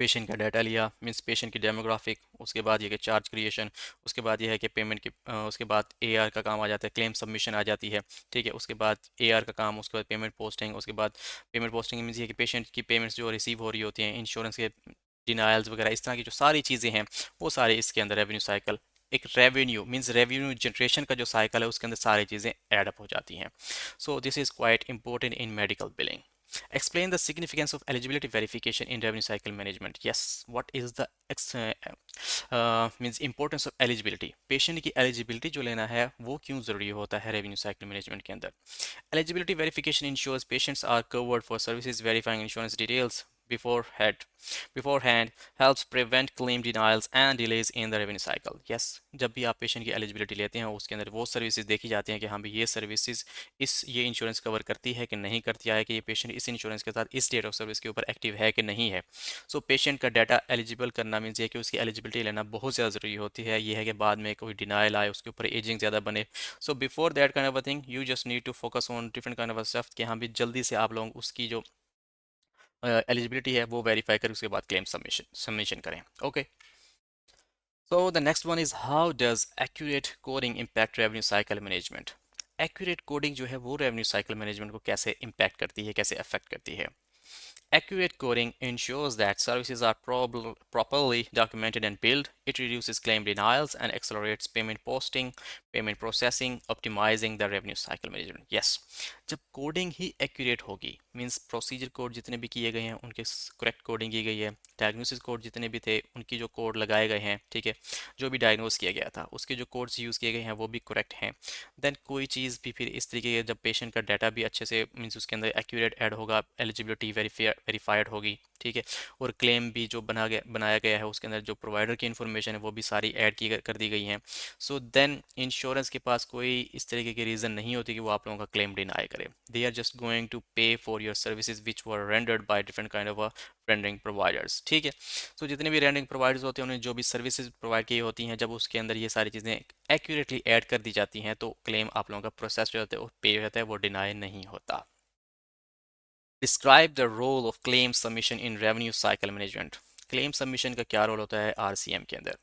पेशेंट का डाटा लिया, मींस पेशेंट की डेमोग्राफिक, उसके बाद ये कि चार्ज क्रिएशन, उसके बाद ये है कि पेमेंट की उसके बाद एआर का काम आ जाता है, क्लेम सबमिशन आ जाती है। ठीक है, उसके बाद एआर का काम, उसके बाद पेमेंट पोस्टिंग, उसके बाद पेमेंट पोस्टिंग मींस ये कि पेशेंट की पेमेंट्स जो रिसीव हो रही होती हैं, इंश्योरेंस के डिनायल्स वगैरह, इस तरह की जो सारी चीज़ें हैं वो सारे इसके अंदर रेवेन्यू साइकिल, एक रेवेन्यू मींस रेवेन्यू जनरेशन का जो साइकिल है उसके अंदर सारी चीज़ें एड अप हो जाती हैं। So this is quite important in medical billing. Explain the significance of eligibility verification in revenue cycle management. Yes, what is the means importance of eligibility? Patient की एलिजिबिलिटी जो लेना है वो क्यों ज़रूरी होता है रेवेन्यू साइकिल मैनेजमेंट के अंदर? Eligibility verification ensures patients are covered for services. Verifying insurance details beforehand helps prevent claim denials and delays in the revenue cycle. Yes, जब भी आप पेशेंट की एलिजिबिलिटी लेते हैं उसके अंदर वो सर्विसेज देखी जाती हैं कि हाँ भी ये सर्विसेज ये इंश्योरेंस कवर करती है कि नहीं करती है, कि ये पेशेंट इस इंश्योरेंस के साथ इस डेट ऑफ सर्विस के ऊपर एक्टिव है कि नहीं है। सो पेशेंट का डाटा एलिजिबल करना मीन्स ये कि उसकी एलिजिबिलिटी लेना बहुत ज़्यादा ज़रूरी होती है। ये है कि बाद में कोई डिनाइल आए, उसके ऊपर एजिंग ज़्यादा बने। So before that kind of a thing you just need to focus on different kind of stuff कि हाँ भी जल्दी से आप लोग उसकी जो एलिजिबिलिटी है वो वेरीफाई करें, उसके बाद क्लेम सबमिशन करें। Okay, so the next one is, how does accurate coding impact revenue cycle management? Accurate coding जो है वो रेवेन्यू साइकिल मैनेजमेंट को कैसे इम्पैक्ट करती है, कैसे अफेक्ट करती है? Accurate coding ensures that services are properly documented and billed. It reduces claim denials and accelerates payment posting, payment processing, optimizing the revenue cycle management. Yes, जब कोडिंग ही एक्यूरेट होगी, मींस प्रोसीजर कोड जितने भी किए गए हैं उनके करेक्ट कोडिंग की गई है, डायग्नोसिस कोड जितने भी थे उनकी जो कोड लगाए गए हैं, ठीक है, जो भी डायग्नोस किया गया था उसके जो कोड्स यूज़ किए गए हैं वो भी करेक्ट हैं, देन कोई चीज़ भी फिर इस तरीके के जब पेशेंट का डाटा भी अच्छे से मींस उसके अंदर एक्यूरेट ऐड होगा, एलिजिबिलिटी वेरीफाइड होगी, ठीक है, और क्लेम भी जो बनाया गया है उसके अंदर जो प्रोवाइडर की इन्फॉर्मेशन है वो भी सारी ऐड की कर दी गई हैं। सो देन इंश्योरेंस के पास कोई इस तरीके की रीज़न नहीं होती कि वो आप लोगों का क्लेम डिनाई करे। They are just going to pay for your services which were rendered by different kind of rendering providers. ठीक है, सो जितने भी रेंडरिंग प्रोवाइडर्स होते हैं उन्हें जो भी सर्विसेज प्रोवाइड की होती हैं, जब उसके अंदर ये सारी चीज़ें एक्यूरेटली ऐड कर दी जाती हैं तो क्लेम आप लोगों का प्रोसेस जो होता है वो पे होता है, वो डिनाई नहीं होता। Describe the role of claim submission in revenue cycle management. Claim submission का क्या रोल होता है आरसीएम के अंदर?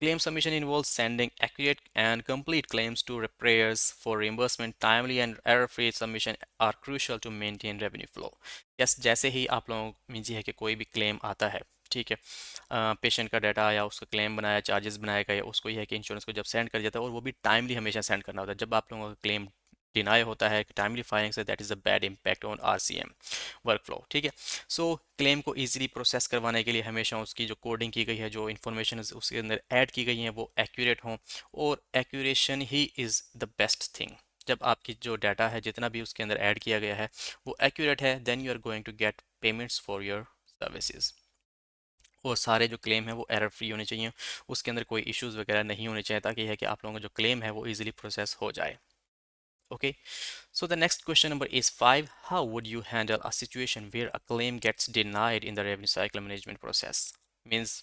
Claim submission involves sending accurate and complete claims to prayers for reimbursement. Timely and error-free submission are crucial to maintain revenue flow. Yes, जैसे ही आप लोगों मीन जी है कि कोई भी क्लेम आता है, ठीक है, पेशेंट का डाटा आया, उसका क्लेम बनाया, चार्जेस बनाए गए, उसको यह है कि इंश्योरेंस को जब सेंड कर जाता है, और वो भी टाइमली हमेशा सेंड करना होता है। जब आप लोगों का क्लेम डिनाई होता है टाइमली फाइलिंग से, that is a bad impact on RCM workflow. ठीक है, सो क्लेम को इजीली प्रोसेस करवाने के लिए हमेशा उसकी जो कोडिंग की गई है, जो इन्फॉर्मेशन उसके अंदर ऐड की गई है वो एक्यूरेट हों, और एक्यूरेशन ही इज़ द बेस्ट थिंग। जब आपकी जो डाटा है जितना भी उसके अंदर ऐड किया गया है वो एक्यूरेट है, then you are going to get payments for your services. और सारे जो क्लेम है वो एरर फ्री होने चाहिए, उसके अंदर कोई इश्यूज वगैरह नहीं होने चाहिए, ताकि है कि आप लोगों का जो क्लेम है वो इजीली प्रोसेस हो जाए। Okay, so the next question number is 5. How would you handle a situation where a claim gets denied in the revenue cycle management process? Means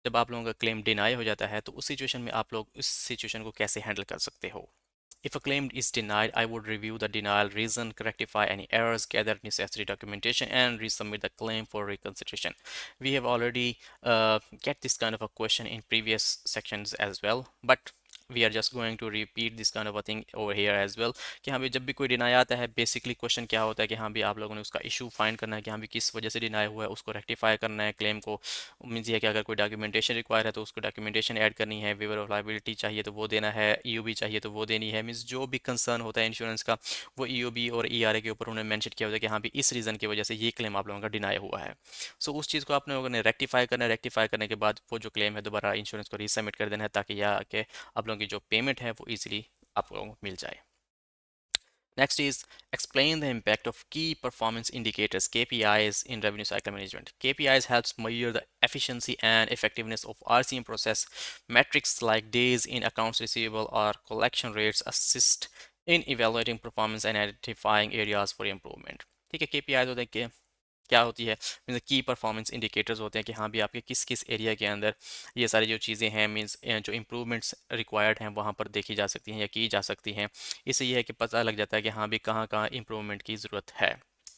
जब आप लोगों का क्लेम डिनाई हो जाता है तो उस सिचुएशन में आप लोग उस सिचुएशन को कैसे हैंडल कर सकते हो? If a claim is denied, I would review the denial reason, rectify any errors, gather necessary documentation, and resubmit the claim for reconsideration. We have already get this kind of a question in previous sections as well, but we are just going to repeat this kind of a thing over here as well कि हाँ भी जब भी कोई डिनाई आता है बेसिकली क्वेश्चन क्या होता है कि हाँ भी आप लोगों ने उसका इशू फाइंड करना है कि हाँ भी किस वजह से डिनाई हुआ है, उसको रेक्टिफाई करना है क्लेम को। मीन्स ये है कि अगर कोई डॉक्यूमेंटेशन रिक्वायर है तो उसको डॉक्यूमेंटेशन ऐड करनी है, वेवर ऑफ लायबिलिटी चाहिए तो वो देना है, ईओबी चाहिए तो वो देनी है। मीन्स जो भी कंसर्न होता है इंश्योरेंस का वो ईओबी और ईआरए के ऊपर उन्होंने मेंशन किया होता है कि हाँ भी इस रीज़न की वजह से ये क्लेम आप लोगों का डिनाई हुआ है। सो उस चीज़ को आप लोगों ने रेक्टिफाई करना है, रेक्टिफाई करने के बाद वो जो क्लेम है दोबारा इंश्योरेंस को रीसबमिट कर देना है ताकि यह आके आप लोगों की जो पेमेंट है वो ईजिली आप लोगों को मिल जाए। Next is explain the impact of key performance indicators KPIs in revenue cycle management. KPIs helps measure the efficiency and effectiveness of RCM process. Metrics like days in accounts receivable or collection rates assist in evaluating performance and identifying areas for improvement. ठीक है, KPIs होते हैं क्या होती है, मीन्स की परफॉर्मेंस इंडिकेटर्स होते हैं कि हाँ भी आपके किस किस एरिया के अंदर ये सारी जो चीज़ें हैं, मीन्स जो इम्प्रूवमेंट्स रिक्वायर्ड हैं वहाँ पर देखी जा सकती हैं या की जा सकती हैं। इससे ये है कि पता लग जाता है कि हाँ भी कहाँ कहाँ इम्प्रूवमेंट की ज़रूरत है।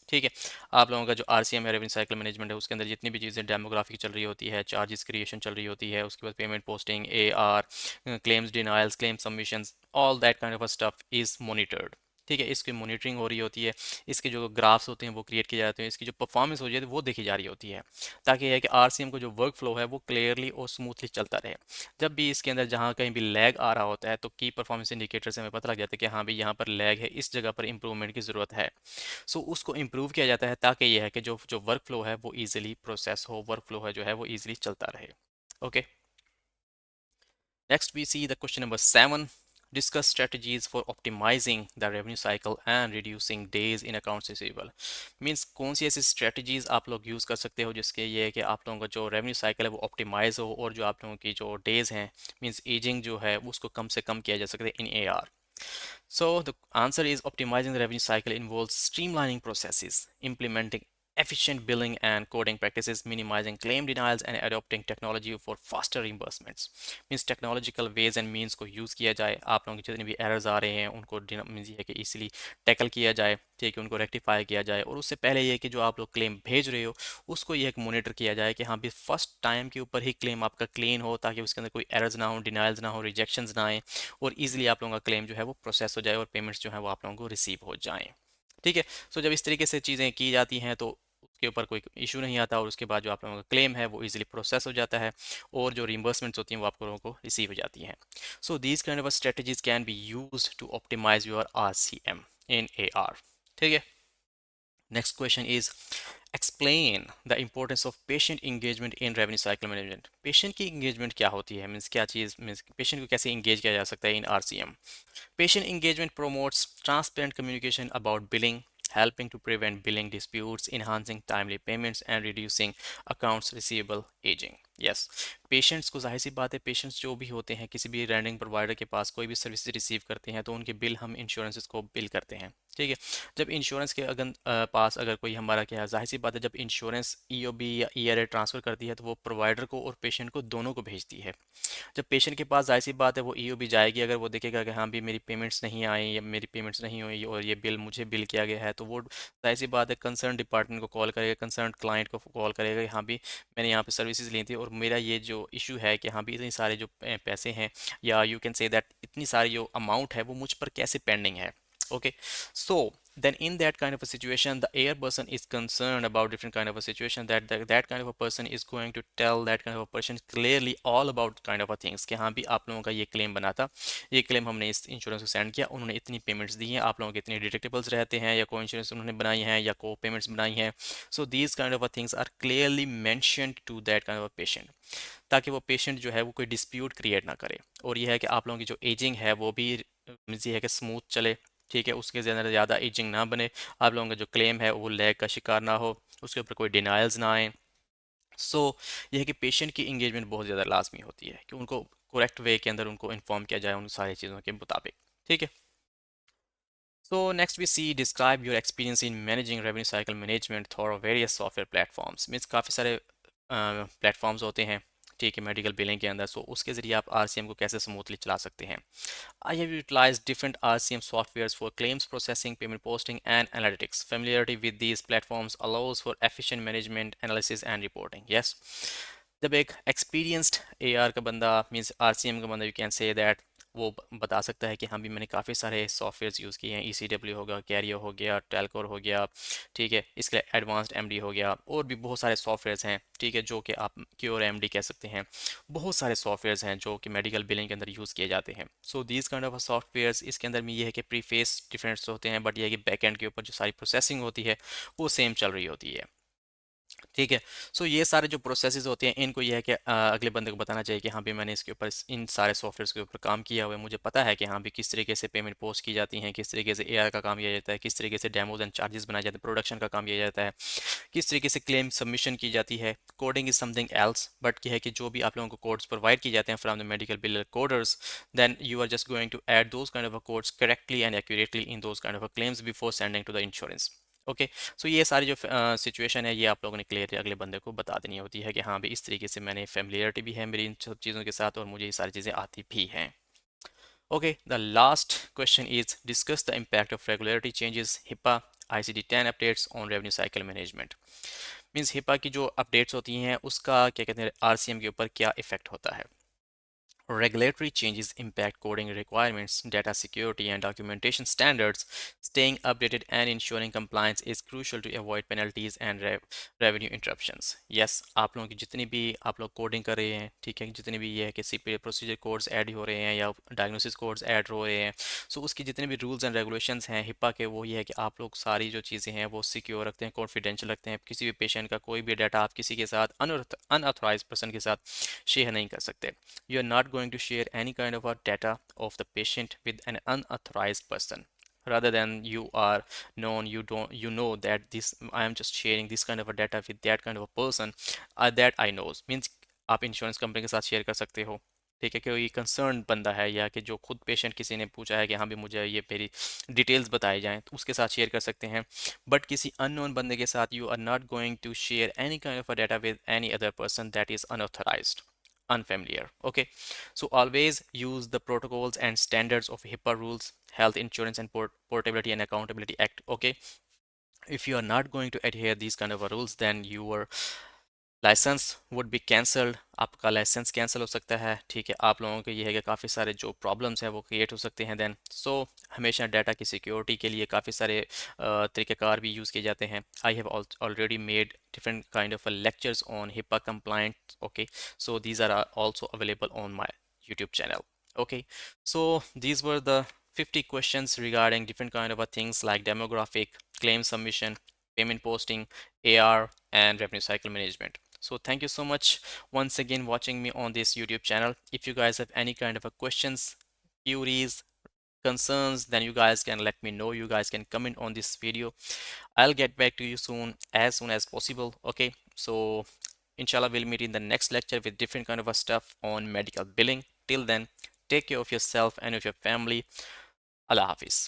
ठीक है, आप लोगों का जो आरसीएम है, रेवेन्यू साइकिल मैनेजमेंट है, उसके अंदर जितनी भी चीज़ें डेमोग्राफी चल रही होती है, चार्जेस क्रिएशन चल रही होती है, उसके बाद payment posting, AR, claims denials, claim submissions, all that kind of stuff is monitored. ठीक है, इसकी मॉनिटरिंग हो रही होती है, इसके जो ग्राफ्स होते हैं वो क्रिएट किए जाते हैं, इसकी जो परफॉर्मेंस हो जाती है वो देखी जा रही होती है, ताकि यह है कि आरसीएम का जो वर्क फ्लो है वो क्लियरली और स्मूथली चलता रहे। जब भी इसके अंदर जहाँ कहीं भी लैग आ रहा होता है तो की परफॉर्मेंस इंडिकेटर से हमें पता लग जाता है कि हाँ भाई यहाँ पर लैग है, इस जगह पर इंप्रूवमेंट की ज़रूरत है। सो उसको इम्प्रूव किया जाता है ताकि यह है कि जो जो वर्क फ्लो है वो ईजिली प्रोसेस हो, वर्क फ्लो है जो है वो ईजिली चलता रहे। Okay, next we see the question number 7. Discuss strategies for optimizing the revenue cycle and reducing days in accounts receivable. Means कौन सी ऐसी स्ट्रेटजीज आप लोग यूज़ कर सकते हो जिसके ये है कि आप लोगों का जो रेवेन्यू साइकिल है वो ऑप्टिमाइज हो और जो आप लोगों की जो डेज हैं, मीन्स एजिंग जो है उसको कम से कम किया जा सकता है इन AR. So the answer is optimizing the revenue cycle involves streamlining processes, implementing efficient billing and coding practices, minimizing claim denials and adopting technology for faster reimbursements. Means technological ways and means को use किया जाए, आप लोगों के जितने भी errors आ रहे हैं उनको मीन्स ये है कि easily tackle किया जाए, ठीक है, उनको rectify किया जाए, और उससे पहले ये कि जो आप लोग claim भेज रहे हो उसको ये एक monitor किया जाए कि हाँ भी फर्स्ट टाइम के ऊपर ही claim आपका clean हो ताकि उसके अंदर कोई errors ना हो, denials ना हो, rejections ना आए, और इजीली आप लोगों का क्लेम जो है वो प्रोसेस हो जाए और पेमेंट्स जो है वो आप लोगों को रिसीव हो जाएं। ठीक है, सो जब इस तरीके से चीज़ें की जाती हैं तो उसके ऊपर कोई इशू नहीं आता और उसके बाद जो आप लोगों का क्लेम है वो इजीली प्रोसेस हो जाता है और जो रिम्बर्समेंट्स होती हैं वो आप लोगों को रिसीव हो जाती हैं। So these kind of strategies can be use to optimize your RCM in AR. ठीक है, next question is explain the importance of patient engagement in revenue cycle management. Patient की इंगेजमेंट क्या होती है, मीन्स क्या चीज़, मीन्स पेशेंट को कैसे इंगेज किया जा सकता है इन RCM. Patient engagement promotes transparent communication about billing, helping to prevent billing disputes, enhancing timely payments, and reducing accounts receivable aging. Yes, patients को जाहिर सी बात है, पेशेंट्स जो भी होते हैं किसी भी रेंडिंग प्रोवाइडर के पास कोई भी सर्विस रिसीव करते हैं तो उनके बिल हम इंश्योरेंस को बिल करते हैं। ठीक है, जब इंश्योरेंस के पास अगर कोई हमारा क्या है, जाहिर सी बात है जब इंश्योरेंस ईओबी या ईआरए ट्रांसफ़र करती है तो वो प्रोवाइडर को और पेशेंट को दोनों को भेजती है। जब पेशेंट के पास जाहिर सी बात है वो ईओबी जाएगी, अगर वो देखेगा कि हाँ भी मेरी पेमेंट्स नहीं आई या मेरी पेमेंट्स नहीं हुई और ये बिल मुझे बिल किया गया है, तो वो जाहिर सी बात है कंसर्न डिपार्टमेंट को कॉल करेगा, कंसर्न क्लाइंट को कॉल करेगा कि हाँ भी मैंने यहाँ पे सर्विसेज ली थी और मेरा ये जो इशू है कि हाँ भी इतने सारे जो पैसे हैं, या यू कैन से दैट इतनी सारी जो अमाउंट है वो मुझ पर कैसे पेंडिंग है। Okay, so then in that kind of a situation the air person is concerned about different kind of a situation, that kind of a person is going to tell that kind of a person clearly all about kind of a things कि हाँ भी आप लोगों का ये क्लेम बना था, ये क्लेम हमने इस इंश्योरेंस को सेंड किया, उन्होंने इतनी पेमेंट्स दी हैं, आप लोगों के इतने डिडक्टिबल्स रहते हैं या को इंश्योरेंस उन्होंने बनाई हैं या को पेमेंट्स बनाई हैं। So these kind of things are clearly mentioned to that kind of patient, ताकि वो पेशेंट जो है वो कोई डिस्प्यूट क्रिएट ना करे, और ये है कि आप लोगों की जो एजिंग है वो भी ये है कि स्मूथ चले। ठीक है, उसके ज़्यादा ज़्यादा एजिंग ना बने, आप लोगों का जो क्लेम है वो लैग का शिकार ना हो, उसके ऊपर कोई डिनाइल्स ना आए। सो ये है कि पेशेंट की इंगेजमेंट बहुत ज़्यादा लाजमी होती है कि उनको करेक्ट वे के अंदर उनको इन्फॉर्म किया जाए उन सारी चीज़ों के मुताबिक। ठीक है, so next we see describe your experience in managing revenue cycle management through various software platforms। Means काफ़ी सारे प्लेटफॉर्म्स होते हैं, ठीक है, मेडिकल बिलिंग के अंदर। सो उसके ज़रिए आप आरसीएम को कैसे स्मूथली चला सकते हैं। I have utilized different RCM softwares for claims processing, payment posting, and analytics. Familiarity with these platforms allows for efficient management, analysis, and reporting. Yes, जब एक experienced AR का बंदा मीन्स RCM का बंदा, you can say that वो बता सकता है कि हाँ भी मैंने काफ़ी सारे सॉफ्टवेयर्स यूज़ किए हैं, ECW हो गया, कैरियो हो गया, टेलकोर हो गया, ठीक है, इसके लिए एडवांस्ड एमडी हो गया, और भी बहुत सारे सॉफ्टवेयर्स हैं, ठीक है, जो कि आप क्योर एमडी कह सकते हैं। बहुत सारे सॉफ्टवेयर्स हैं जो कि मेडिकल बिलिंग के अंदर यूज़ किए जाते हैं। So these kind of softwares, इसके अंदर में ये है कि प्रीफेस डिफरेंस होते हैं, बट ये है कि बैक एंड के ऊपर जो सारी प्रोसेसिंग होती है वो सेम चल रही होती है, ठीक है। सो ये सारे जो प्रोसेसेस होते हैं, इनको ये है कि अगले बंदे को बताना चाहिए कि हाँ भी मैंने इसके ऊपर इन सारे सॉफ्टवेयर्स के ऊपर काम किया हुआ है, मुझे पता है कि हाँ भी किस तरीके से पेमेंट पोस्ट की जाती हैं, किस तरीके से एआर का काम किया जाता है, किस तरीके से डेमोज एंड चार्जेस बनाए जाते हैं, प्रोडक्शन का काम किया जाता है, किस तरीके से क्लेम सबमिशन की जाती है। Coding is something else, but यह है कि जो भी आप लोगों को कोड्स प्रोवाइड किए जाते हैं from the medical bill coders, then you are just going to add those kind of codes correctly and accurately in those kind of claims before sending to the insurance. Okay, so ये सारी जो सिचुएशन है, ये आप लोगों ने क्लियर अगले बंदे को बता देनी होती है कि हाँ भाई इस तरीके से मैंने फेमिलियरिटी भी है मेरी इन सब चीज़ों के साथ, और मुझे ये सारी चीज़ें आती भी हैं। Okay, the last question is discuss the impact of regulatory changes HIPAA ICD-10 updates on revenue cycle management. Means HIPAA की जो अपडेट्स होती हैं उसका क्या कहते हैं RCM के ऊपर क्या इफेक्ट होता है। Regulatory changes impact coding requirements, data security, and documentation standards. Staying updated and ensuring compliance is crucial to avoid penalties and revenue interruptions. Yes, आप लोगों की जितनी भी आप लोग कोडिंग कर रहे हैं, ठीक है, जितने भी ये है कि सीपी प्रोसीजर कोड्स ऐड हो रहे हैं या डायग्नोसिस कोड्स ऐड हो रहे हैं, सो उसकी जितने भी रूल्स एंड रेगुलेशंस हैं हिपा के, वो ये है कि आप लोग सारी जो चीज़ें हैं वो सिक्योर रखते हैं, कॉन्फिडेंशियल रखते हैं। किसी भी पेशेंट का कोई भी डाटा आप किसी के साथ अनऑथराइज पर्सन के साथ शेयर नहीं कर सकते। You are not going to share any kind of a data of the patient with an unauthorized person. Rather than you are known, you know that this I am just sharing this kind of a data with that kind of a person that I knows means आप इंश्योरेंस कंपनी के साथ शेयर कर सकते हो, ठीक है, कि ये कंसर्न बंदा है या कि जो खुद पेशेंट किसी ने पूछा है कि हाँ भी मुझे ये मेरी डिटेल्स बताई जाएं, तो उसके साथ शेयर कर सकते हैं। बट किसी अननोन बंदे के साथ you are not going to share any kind of a data with any other person that is unauthorized, unfamiliar. Okay, so always use the protocols and standards of HIPAA rules, Health Insurance and Portability and Accountability Act. Okay, if you are not going to adhere these kind of rules, then your license would be cancelled, आपका लाइसेंस कैंसिल हो सकता है, ठीक है। आप लोगों के ये है कि काफ़ी सारे जो प्रॉब्लम्स हैं वो क्रिएट हो सकते हैं देन। सो हमेशा डाटा की सिक्योरिटी के लिए काफ़ी सारे तरीक़ेकार भी यूज़ किए जाते हैं। I have already made different kind of lectures on HIPAA compliant. Okay, so these are also available on my YouTube channel. Okay, so these were the 50 questions regarding different kind of things like demographic, claim submission, payment posting, AR, and revenue cycle management. So thank you so much once again watching me on this YouTube channel. If you guys have any kind of a questions, queries, concerns, then you guys can let me know. You guys can comment on this video. I'll get back to you soon as possible. Okay, so inshallah we'll meet in the next lecture with different kind of a stuff on medical billing. Till then, take care of yourself and of your family. Allah Hafiz.